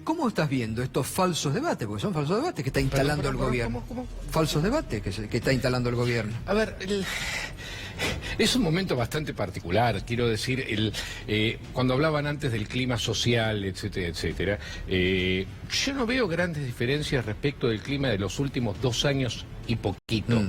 ¿cómo estás viendo estos falsos debates? Porque son falsos debates que está instalando el gobierno. ¿Cómo? Falsos debates que está instalando el gobierno. A ver, es un momento bastante particular, quiero decir, cuando hablaban antes del clima social, etcétera, etcétera, yo no veo grandes diferencias respecto del clima de los últimos 2 años y poquito.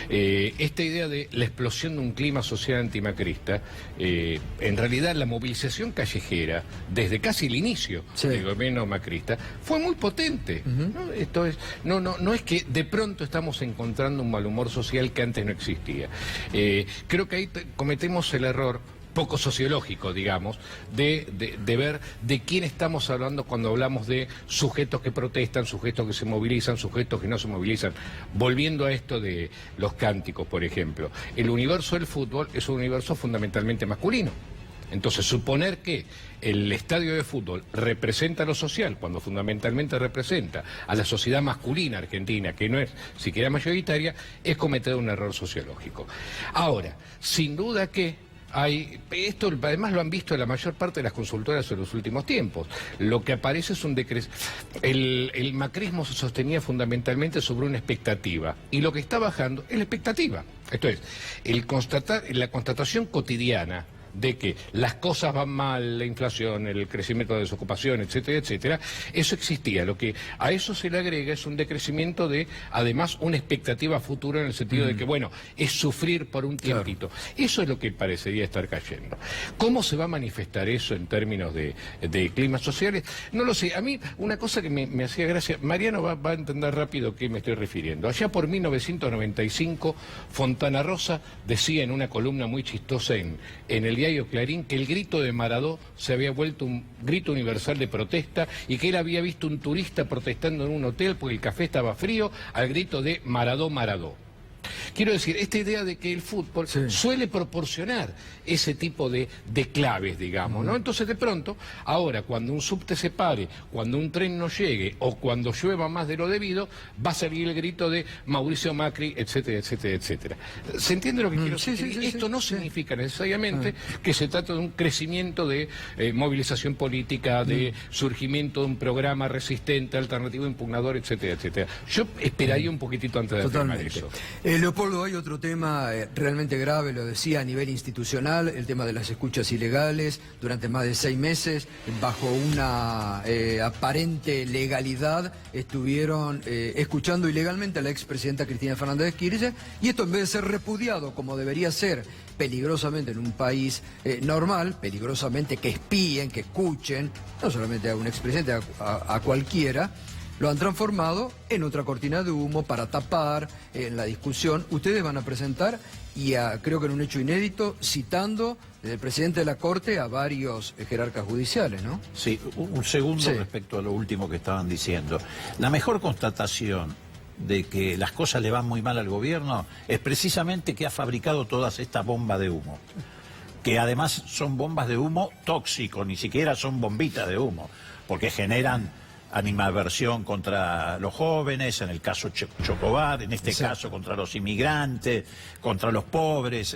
esta idea de la explosión de un clima social antimacrista, en realidad la movilización callejera, desde casi el inicio del gobierno macrista, fue muy potente. ¿No? Esto es, no es que de pronto estamos encontrando un mal humor social que antes no existía. Creo que ahí cometemos el error poco sociológico, digamos, de ver de quién estamos hablando cuando hablamos de sujetos que protestan, sujetos que se movilizan, sujetos que no se movilizan. Volviendo a esto de los cánticos, por ejemplo, el universo del fútbol es un universo fundamentalmente masculino. Entonces, suponer que el estadio de fútbol representa lo social, cuando fundamentalmente representa a la sociedad masculina argentina, que no es siquiera mayoritaria, es cometer un error sociológico. Ahora, sin duda que esto además lo han visto la mayor parte de las consultoras en los últimos tiempos. Lo que aparece es un decrecimiento. El macrismo se sostenía fundamentalmente sobre una expectativa, y lo que está bajando es la expectativa. Esto es, la constatación cotidiana de que las cosas van mal, la inflación, el crecimiento de desocupación, etcétera, etcétera, eso existía. Lo que a eso se le agrega es un decrecimiento de, además, una expectativa futura en el sentido de que, bueno, es sufrir por un tiempito. Claro. Eso es lo que parecería estar cayendo. ¿Cómo se va a manifestar eso en términos de climas sociales? No lo sé. A mí, una cosa que me hacía gracia, Mariano va a entender rápido a qué me estoy refiriendo. Allá por 1995, Fontana Rosa decía en una columna muy chistosa en el diario Clarín que el grito de Maradó se había vuelto un grito universal de protesta y que él había visto un turista protestando en un hotel porque el café estaba frío al grito de Maradó, Maradó. Quiero decir, esta idea de que el fútbol suele proporcionar ese tipo de claves, digamos, ¿no? Entonces, de pronto, ahora, cuando un subte se pare, cuando un tren no llegue, o cuando llueva más de lo debido, va a salir el grito de Mauricio Macri, etcétera, etcétera, etcétera. ¿Se entiende lo que quiero decir? Esto no significa necesariamente que se trata de un crecimiento de movilización política, de surgimiento de un programa resistente, alternativo, impugnador, etcétera, etcétera. Yo esperaría un poquitito antes de afirmar eso. Leopoldo, hay otro tema realmente grave, lo decía, a nivel institucional, el tema de las escuchas ilegales durante más de 6 meses, bajo una aparente legalidad, estuvieron escuchando ilegalmente a la expresidenta Cristina Fernández de Kirchner, y esto en vez de ser repudiado como debería ser peligrosamente en un país normal, peligrosamente que espíen, que escuchen, no solamente a un expresidente, a cualquiera, lo han transformado en otra cortina de humo para tapar en la discusión. Ustedes van a presentar, y creo que en un hecho inédito, citando desde el presidente de la Corte a varios jerarcas judiciales, ¿no? Sí, un segundo respecto a lo último que estaban diciendo. La mejor constatación de que las cosas le van muy mal al gobierno es precisamente que ha fabricado todas estas bombas de humo, que además son bombas de humo tóxicos, ni siquiera son bombitas de humo, porque generan animadversión contra los jóvenes, en el caso Chocobar, en este caso contra los inmigrantes, contra los pobres.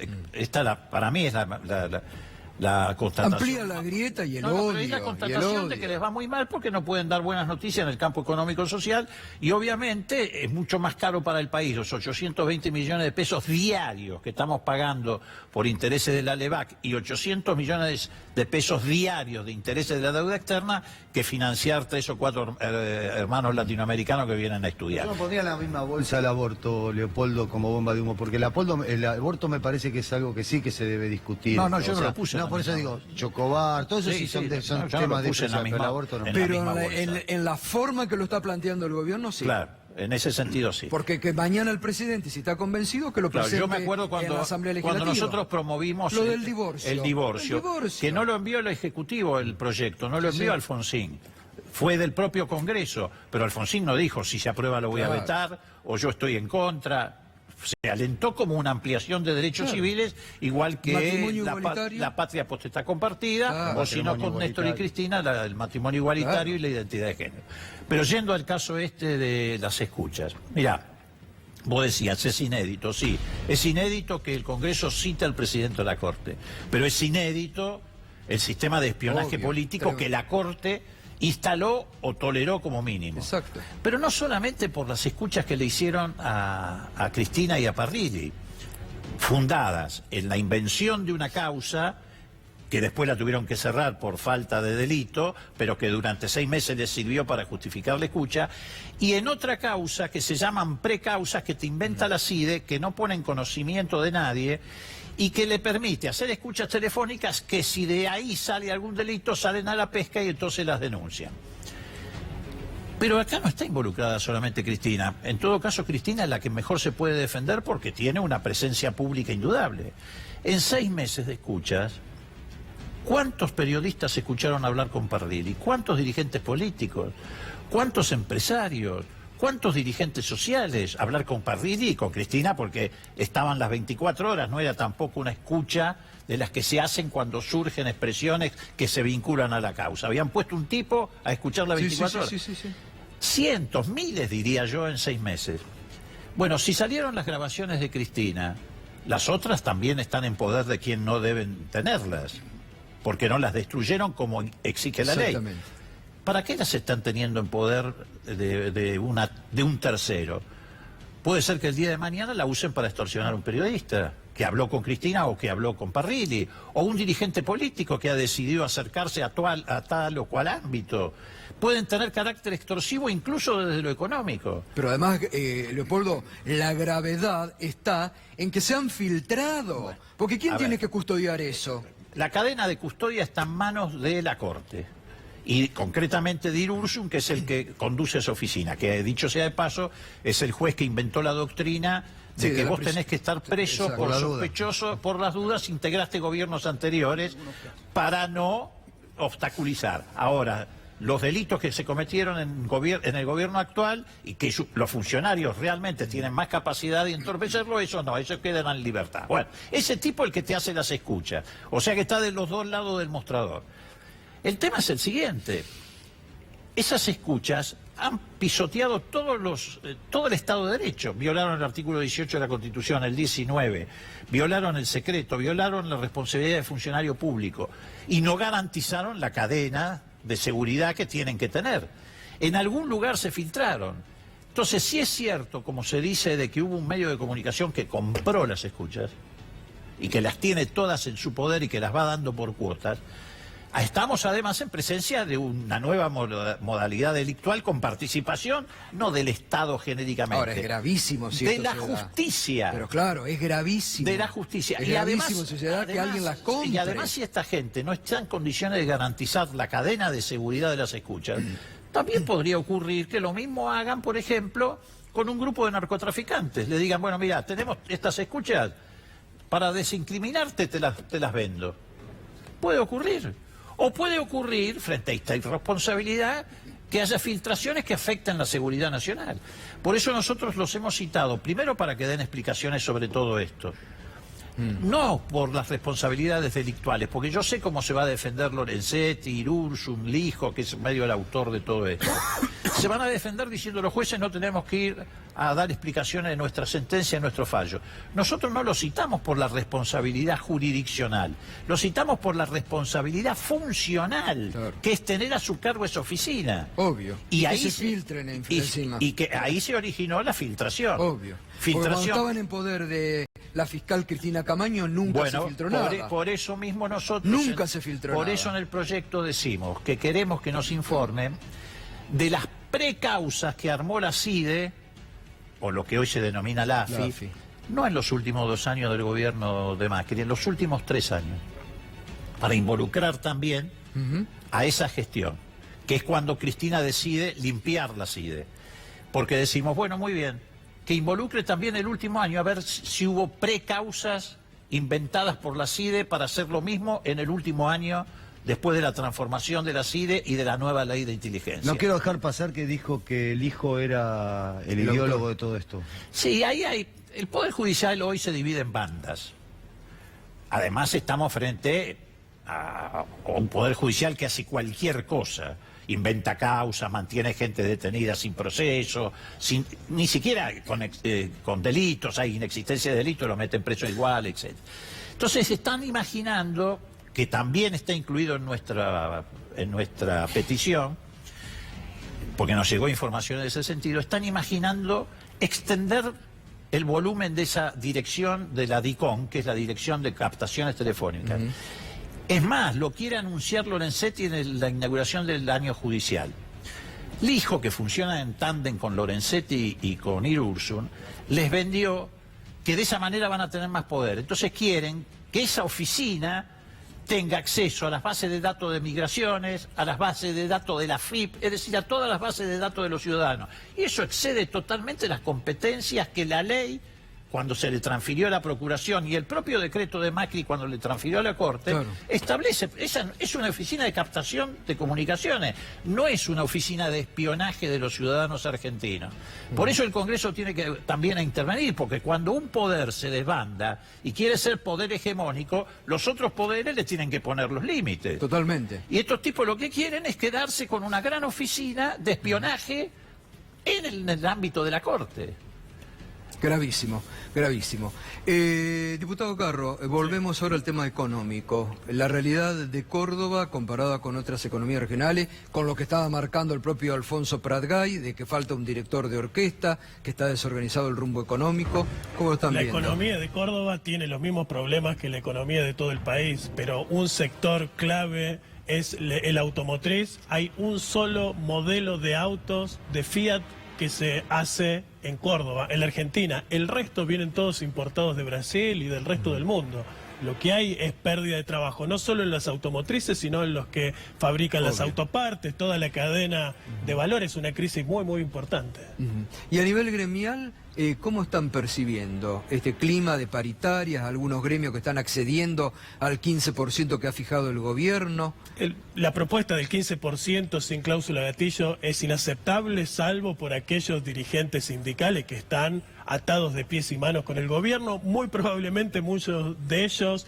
Para mí es la constatación. Amplía la grieta y el odio. Pero es la constatación de que les va muy mal porque no pueden dar buenas noticias en el campo económico y social, y obviamente es mucho más caro para el país los 820 millones de pesos diarios que estamos pagando por intereses de la LEVAC y 800 millones de pesos diarios de intereses de la deuda externa que financiar 3 o 4 hermanos latinoamericanos que vienen a estudiar. Yo no pondría la misma bolsa al aborto, Leopoldo, como bomba de humo, porque el aborto me parece que es algo que sí que se debe discutir. No, yo no lo puse. No, por eso digo, Chocobar, todo eso sí son temas de la misma, el aborto no. Pero en la forma que lo está planteando el gobierno, sí. Claro, en ese sentido sí. Porque que mañana el presidente, si está convencido, que lo presente yo me acuerdo en la Asamblea Legislativa. Cuando nosotros promovimos lo del divorcio. El divorcio, que no lo envió el Ejecutivo el proyecto, no lo envió Alfonsín. Fue del propio Congreso, pero Alfonsín no dijo si se aprueba lo voy a vetar o yo estoy en contra. Se alentó como una ampliación de derechos civiles, igual que la patria potestad compartida, o si no con Néstor y Cristina, el matrimonio igualitario y la identidad de género. Pero yendo al caso de las escuchas, mirá, vos decías, es inédito, sí, es inédito que el Congreso cite al presidente de la Corte, pero es inédito el sistema de espionaje político que la Corte instaló o toleró como mínimo. Exacto. Pero no solamente por las escuchas que le hicieron a Cristina y a Parrilli, fundadas en la invención de una causa que después la tuvieron que cerrar por falta de delito, pero que durante 6 meses les sirvió para justificar la escucha, y en otra causa que se llaman precausas, que te inventa la CIDE, que no ponen conocimiento de nadie, y que le permite hacer escuchas telefónicas que si de ahí sale algún delito, salen a la pesca y entonces las denuncian. Pero acá no está involucrada solamente Cristina. En todo caso, Cristina es la que mejor se puede defender porque tiene una presencia pública indudable. En 6 meses de escuchas, ¿cuántos periodistas escucharon hablar con Parrilli? ¿Cuántos dirigentes políticos? ¿Cuántos empresarios? ¿Cuántos dirigentes sociales hablar con Parrilli y con Cristina? Porque estaban las 24 horas, no era tampoco una escucha de las que se hacen cuando surgen expresiones que se vinculan a la causa. Habían puesto un tipo a escuchar las 24 horas. Sí. Cientos, miles, diría yo, en 6 meses. Bueno, si salieron las grabaciones de Cristina, las otras también están en poder de quien no deben tenerlas, porque no las destruyeron como exige la ley. ¿Para qué las están teniendo en poder de un tercero? Puede ser que el día de mañana la usen para extorsionar a un periodista que habló con Cristina o que habló con Parrilli, o un dirigente político que ha decidido acercarse a tal o cual ámbito. Pueden tener carácter extorsivo incluso desde lo económico. Pero además, Leopoldo, la gravedad está en que se han filtrado. Porque ¿quién tiene que custodiar eso? La cadena de custodia está en manos de la Corte. Y concretamente de Irursum, que es el que conduce esa oficina, que dicho sea de paso, es el juez que inventó la doctrina de que vos tenés que estar preso por sospechoso, por las dudas, integraste gobiernos anteriores para no obstaculizar. Ahora, los delitos que se cometieron en el gobierno actual y que los funcionarios realmente tienen más capacidad de entorpecerlo, eso no, eso quedan en libertad. Bueno, ese tipo es el que te hace las escuchas, o sea que está de los dos lados del mostrador. El tema es el siguiente: esas escuchas han pisoteado todo el Estado de Derecho. Violaron el artículo 18 de la Constitución, el 19, violaron el secreto, violaron la responsabilidad de funcionario público y no garantizaron la cadena de seguridad que tienen que tener. En algún lugar se filtraron. Entonces, si es cierto, como se dice, de que hubo un medio de comunicación que compró las escuchas y que las tiene todas en su poder y que las va dando por cuotas, estamos además en presencia de una nueva modalidad delictual con participación, no del Estado genéricamente. Ahora, es gravísimo si de esto la se da. justicia. Pero claro, es gravísimo. De la justicia. Es y gravísimo además, si se da que alguien las compre. Y además, si esta gente no está en condiciones de garantizar la cadena de seguridad de las escuchas, también podría ocurrir que lo mismo hagan, por ejemplo, con un grupo de narcotraficantes. Le digan, bueno, mira, tenemos estas escuchas, para desincriminarte te las vendo. Puede ocurrir. O puede ocurrir, frente a esta irresponsabilidad, que haya filtraciones que afecten la seguridad nacional. Por eso nosotros los hemos citado, primero para que den explicaciones sobre todo esto. No por las responsabilidades delictuales, porque yo sé cómo se va a defender Lorenzetti, Irursum, Lijo, que es medio el autor de todo esto. Se van a defender diciendo los jueces no tenemos que ir a dar explicaciones de nuestra sentencia, de nuestro fallo. Nosotros no lo citamos por la responsabilidad jurisdiccional, lo citamos por la responsabilidad funcional, que es tener a su cargo esa oficina. Obvio. Y ahí que se filtren encima. Y que ahí se originó la filtración. Obvio. Porque cuando estaban en poder de la fiscal Cristina Camaño nunca se filtró nada. Por eso mismo nosotros... Nunca se filtró nada. Por eso en el proyecto decimos que queremos que nos informen de las precausas que armó la CIDE, o lo que hoy se denomina la AFI, no en los últimos 2 años del gobierno de Macri, en los últimos 3 años, para involucrar también a esa gestión, que es cuando Cristina decide limpiar la CIDE. Porque decimos, bueno, muy bien, que involucre también el último año, a ver si hubo precausas inventadas por la CIDE para hacer lo mismo en el último año, después de la transformación de la CIDE y de la nueva ley de inteligencia. No quiero dejar pasar que dijo que el hijo era el ideólogo de todo esto. Sí, ahí hay... El Poder Judicial hoy se divide en bandas. Además estamos frente a un Poder Judicial que hace cualquier cosa. Inventa causas, mantiene gente detenida sin proceso, ni siquiera con delitos, hay inexistencia de delitos, lo meten preso igual, etc. Entonces están imaginando, que también está incluido en nuestra petición, porque nos llegó información en ese sentido, están imaginando extender el volumen de esa dirección de la DICOM, que es la Dirección de Captaciones Telefónicas, Es más, lo quiere anunciar Lorenzetti en la inauguración del año judicial. Lijo, que funciona en tándem con Lorenzetti y con Irursun, les vendió que de esa manera van a tener más poder. Entonces quieren que esa oficina tenga acceso a las bases de datos de migraciones, a las bases de datos de la FIP, es decir, a todas las bases de datos de los ciudadanos. Y eso excede totalmente las competencias que la ley, cuando se le transfirió a la Procuración, y el propio decreto de Macri cuando le transfirió a la Corte, claro, establece. Esa es una oficina de captación de comunicaciones, no es una oficina de espionaje de los ciudadanos argentinos. Por eso el Congreso tiene que también intervenir, porque cuando un poder se desbanda y quiere ser poder hegemónico, los otros poderes le tienen que poner los límites. Totalmente. Y estos tipos lo que quieren es quedarse con una gran oficina de espionaje en el ámbito de la Corte. Gravísimo, gravísimo. Diputado Carro, volvemos ahora al tema económico. La realidad de Córdoba comparada con otras economías regionales, con lo que estaba marcando el propio Alfonso Pratgay, de que falta un director de orquesta, que está desorganizado el rumbo económico. ¿Cómo lo están viendo? La economía de Córdoba tiene los mismos problemas que la economía de todo el país, pero un sector clave es el automotriz. Hay un solo modelo de autos de Fiat que se hace en Córdoba, en la Argentina. El resto vienen todos importados de Brasil y del resto del mundo. Lo que hay es pérdida de trabajo, no solo en las automotrices, sino en los que fabrican las autopartes, toda la cadena de valor. Es una crisis muy, muy importante. Y a nivel gremial, ¿cómo están percibiendo este clima de paritarias? Algunos gremios que están accediendo al 15% que ha fijado el gobierno. La propuesta del 15% sin cláusula gatillo es inaceptable, salvo por aquellos dirigentes sindicales que están atados de pies y manos con el gobierno, muy probablemente muchos de ellos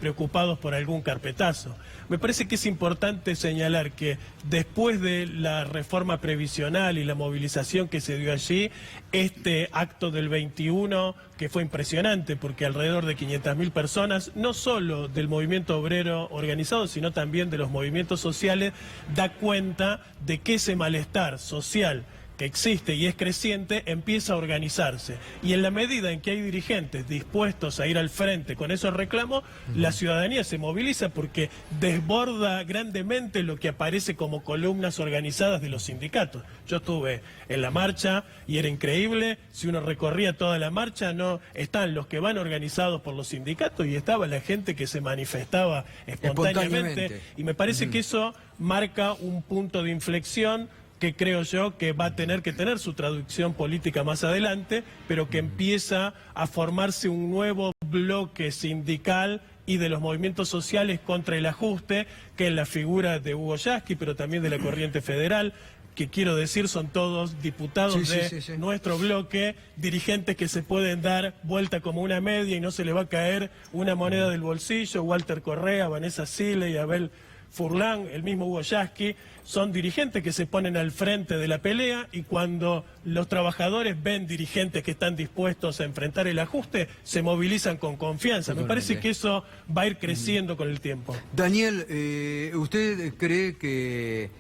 preocupados por algún carpetazo. Me parece que es importante señalar que después de la reforma previsional y la movilización que se dio allí, este acto del 21, que fue impresionante porque alrededor de 500.000 personas, no solo del movimiento obrero organizado, sino también de los movimientos sociales, da cuenta de que ese malestar social que existe y es creciente, empieza a organizarse. Y en la medida en que hay dirigentes dispuestos a ir al frente con esos reclamos, la ciudadanía se moviliza porque desborda grandemente lo que aparece como columnas organizadas de los sindicatos. Yo estuve en la marcha y era increíble, si uno recorría toda la marcha, no están los que van organizados por los sindicatos y estaba la gente que se manifestaba espontáneamente. Y me parece que eso marca un punto de inflexión que creo yo que va a tener que tener su traducción política más adelante, pero que empieza a formarse un nuevo bloque sindical y de los movimientos sociales contra el ajuste, que en la figura de Hugo Yasky, pero también de la Corriente Federal, que quiero decir son todos diputados de nuestro bloque, dirigentes que se pueden dar vuelta como una media y no se le va a caer una moneda del bolsillo. Walter Correa, Vanessa Sile y Abel Furlan, el mismo Hugo Yasky, son dirigentes que se ponen al frente de la pelea, y cuando los trabajadores ven dirigentes que están dispuestos a enfrentar el ajuste, se movilizan con confianza. Me parece que eso va a ir creciendo con el tiempo. Daniel, ¿usted cree que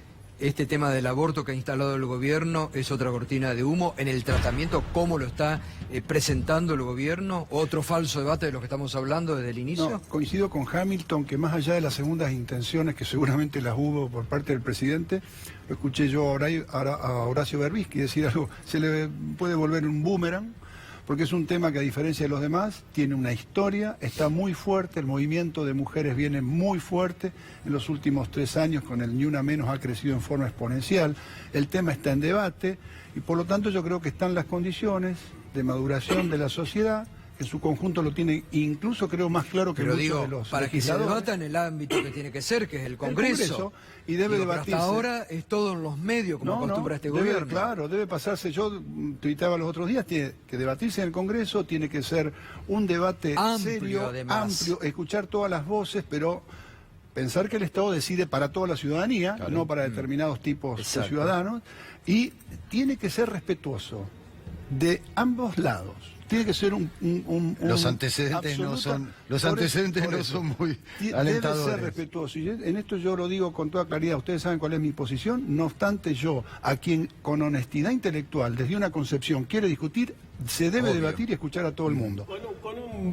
este tema del aborto que ha instalado el gobierno es otra cortina de humo en el tratamiento, cómo lo está presentando el gobierno? ¿Otro falso debate de lo que estamos hablando desde el inicio? No, coincido con Hamilton, que más allá de las segundas intenciones, que seguramente las hubo por parte del presidente, lo escuché yo a Horacio Berbisky decir algo, se le puede volver un boomerang, porque es un tema que, a diferencia de los demás, tiene una historia, está muy fuerte, el movimiento de mujeres viene muy fuerte, en los últimos 3 años con el Ni Una Menos ha crecido en forma exponencial, el tema está en debate, y por lo tanto yo creo que están las condiciones de maduración de la sociedad, en su conjunto lo tiene, incluso creo más claro que muchos de los para que se debata en el ámbito que tiene que ser, que es el Congreso, y debe debatirse. Hasta ahora es todo en los medios, como acostumbra este gobierno. Claro, debe pasarse. Yo tuitaba los otros días, tiene que debatirse en el Congreso, tiene que ser un debate serio, amplio, escuchar todas las voces, pero pensar que el Estado decide para toda la ciudadanía, no para determinados tipos de ciudadanos, y tiene que ser respetuoso de ambos lados. tiene que ser los antecedentes no son muy alentadores. Debe ser respetuoso. Y en esto yo lo digo con toda claridad. Ustedes saben cuál es mi posición. No obstante, yo, a quien con honestidad intelectual, desde una concepción, quiere discutir, se debe debatir y escuchar a todo el mundo.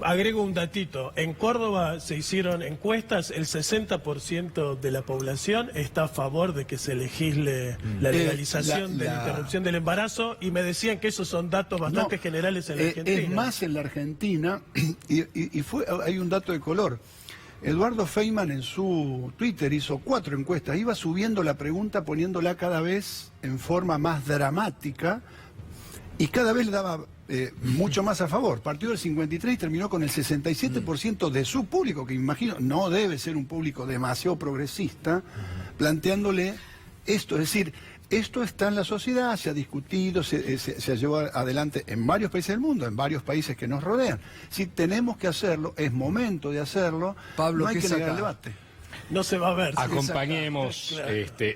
Agrego un datito. En Córdoba se hicieron encuestas, el 60% de la población está a favor de que se legisle la legalización de la interrupción del embarazo, y me decían que esos son datos bastante generales en la Argentina. Es más en la Argentina, hay un dato de color. Eduardo Feynman en su Twitter hizo 4 encuestas, iba subiendo la pregunta, poniéndola cada vez en forma más dramática, y cada vez le daba mucho más a favor. Partió del 53 y terminó con el 67% de su público, que imagino no debe ser un público demasiado progresista, planteándole esto. Es decir, esto está en la sociedad, se ha discutido, se ha llevado adelante en varios países del mundo, en varios países que nos rodean. Si tenemos que hacerlo, es momento de hacerlo, Pablo, no hay que negar el debate. No se va a ver. Acompañemos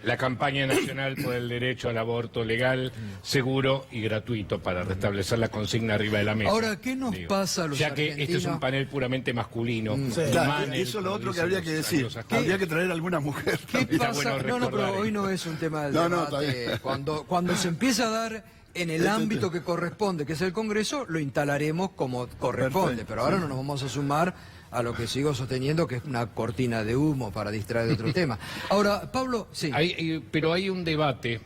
la campaña nacional por el derecho al aborto legal, seguro y gratuito para restablecer la consigna arriba de la mesa. Ahora, ¿qué nos pasa a los ya que argentinos? este es un panel puramente masculino. Claro, eso es lo otro que habría que decir. Habría que traer alguna mujer. ¿Qué pasa? No, pero hoy no es un tema del debate. Cuando se empieza a dar en el ámbito que corresponde, que es el Congreso, lo instalaremos como corresponde. Perfecto, pero ahora no nos vamos a sumar a lo que sigo sosteniendo, que es una cortina de humo para distraer de otro tema. Ahora, Pablo, sí. Pero hay un debate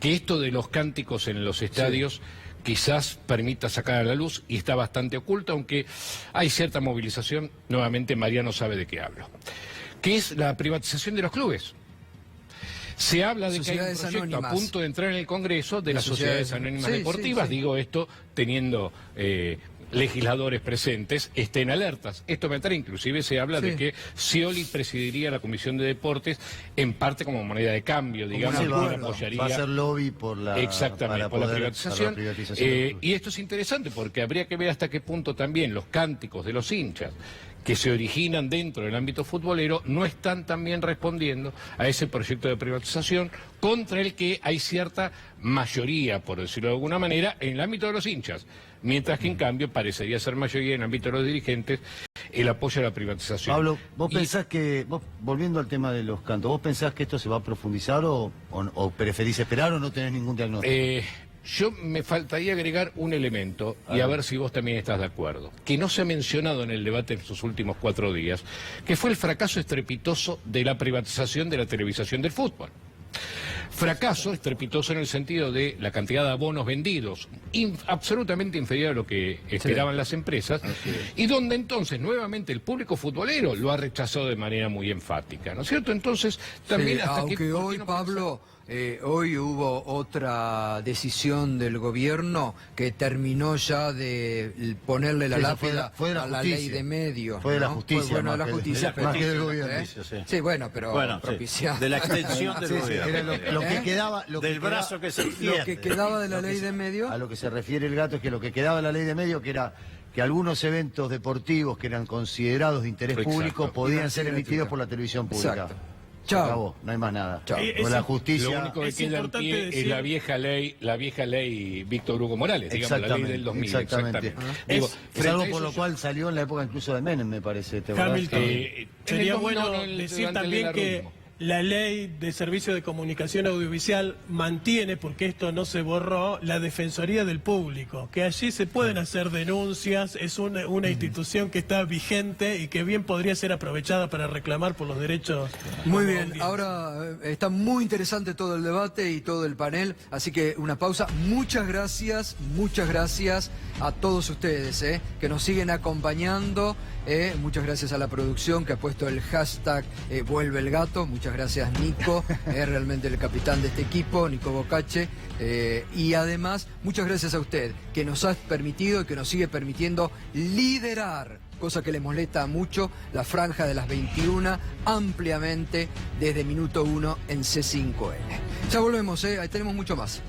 que esto de los cánticos en los estadios quizás permita sacar a la luz, y está bastante oculto, aunque hay cierta movilización. Nuevamente Mariano sabe de qué hablo. Que es la privatización de los clubes. Se habla de que hay un proyecto anónimas a punto de entrar en el Congreso de las sociedades anónimas deportivas. Digo esto teniendo legisladores presentes, estén alertas. Esto me trae, inclusive se habla de que Scioli presidiría la Comisión de Deportes, en parte como moneda de cambio, digamos, apoyaría. Va a hacer lobby por la, exactamente, por la privatización. Y esto es interesante porque habría que ver hasta qué punto también los cánticos de los hinchas que se originan dentro del ámbito futbolero no están también respondiendo a ese proyecto de privatización contra el que hay cierta mayoría, por decirlo de alguna manera, en el ámbito de los hinchas, mientras que en cambio parecería ser mayoría en el ámbito de los dirigentes el apoyo a la privatización. Pablo, ¿vos pensás que, volviendo al tema de los cantos, ¿vos pensás que esto se va a profundizar o preferís esperar o no tenés ningún diagnóstico? Yo me faltaría agregar un elemento, y a ver si vos también estás de acuerdo, que no se ha mencionado en el debate en estos últimos 4 días, que fue el fracaso estrepitoso de la privatización de la televisación del fútbol. Fracaso estrepitoso en el sentido de la cantidad de abonos vendidos, absolutamente inferior a lo que esperaban las empresas, y donde entonces nuevamente el público futbolero lo ha rechazado de manera muy enfática, ¿no es cierto? Entonces también hasta aunque hoy, Pablo, hoy hubo otra decisión del gobierno que terminó ya de ponerle la lápida a la ley de medios. Fue de la justicia. Bueno, la justicia, más que del gobierno. Sí, bueno, pero propiciado. De la extensión del gobierno. Era lo que quedaba, del brazo que se extiende. Lo que quedaba de la ley de medios. A lo que se refiere el gato es que lo que quedaba de la ley de medios, que era que algunos eventos deportivos que eran considerados de interés público podían ser emitidos por la televisión pública. Exacto. Chao. Acabó, no hay más nada. Con la justicia. Lo único que queda en pie es la vieja ley Víctor Hugo Morales, digamos, la ley del 2000. Exactamente. Es algo por lo cual salió en la época incluso de Menem, me parece. Hamilton, sería bueno decir también que la ley de servicio de comunicación audiovisual mantiene, porque esto no se borró, la Defensoría del Público, que allí se pueden hacer denuncias, es una institución que está vigente y que bien podría ser aprovechada para reclamar por los derechos. Muy bien, ahora está muy interesante todo el debate y todo el panel, así que una pausa. Muchas gracias a todos ustedes que nos siguen acompañando. Muchas gracias a la producción que ha puesto el hashtag Vuelve el Gato. Muchas gracias, Nico, realmente el capitán de este equipo, Nico Bocache. Y además, muchas gracias a usted que nos ha permitido y que nos sigue permitiendo liderar, cosa que le molesta mucho, la franja de las 21 ampliamente desde minuto 1 en C5N. Ya volvemos, ahí tenemos mucho más.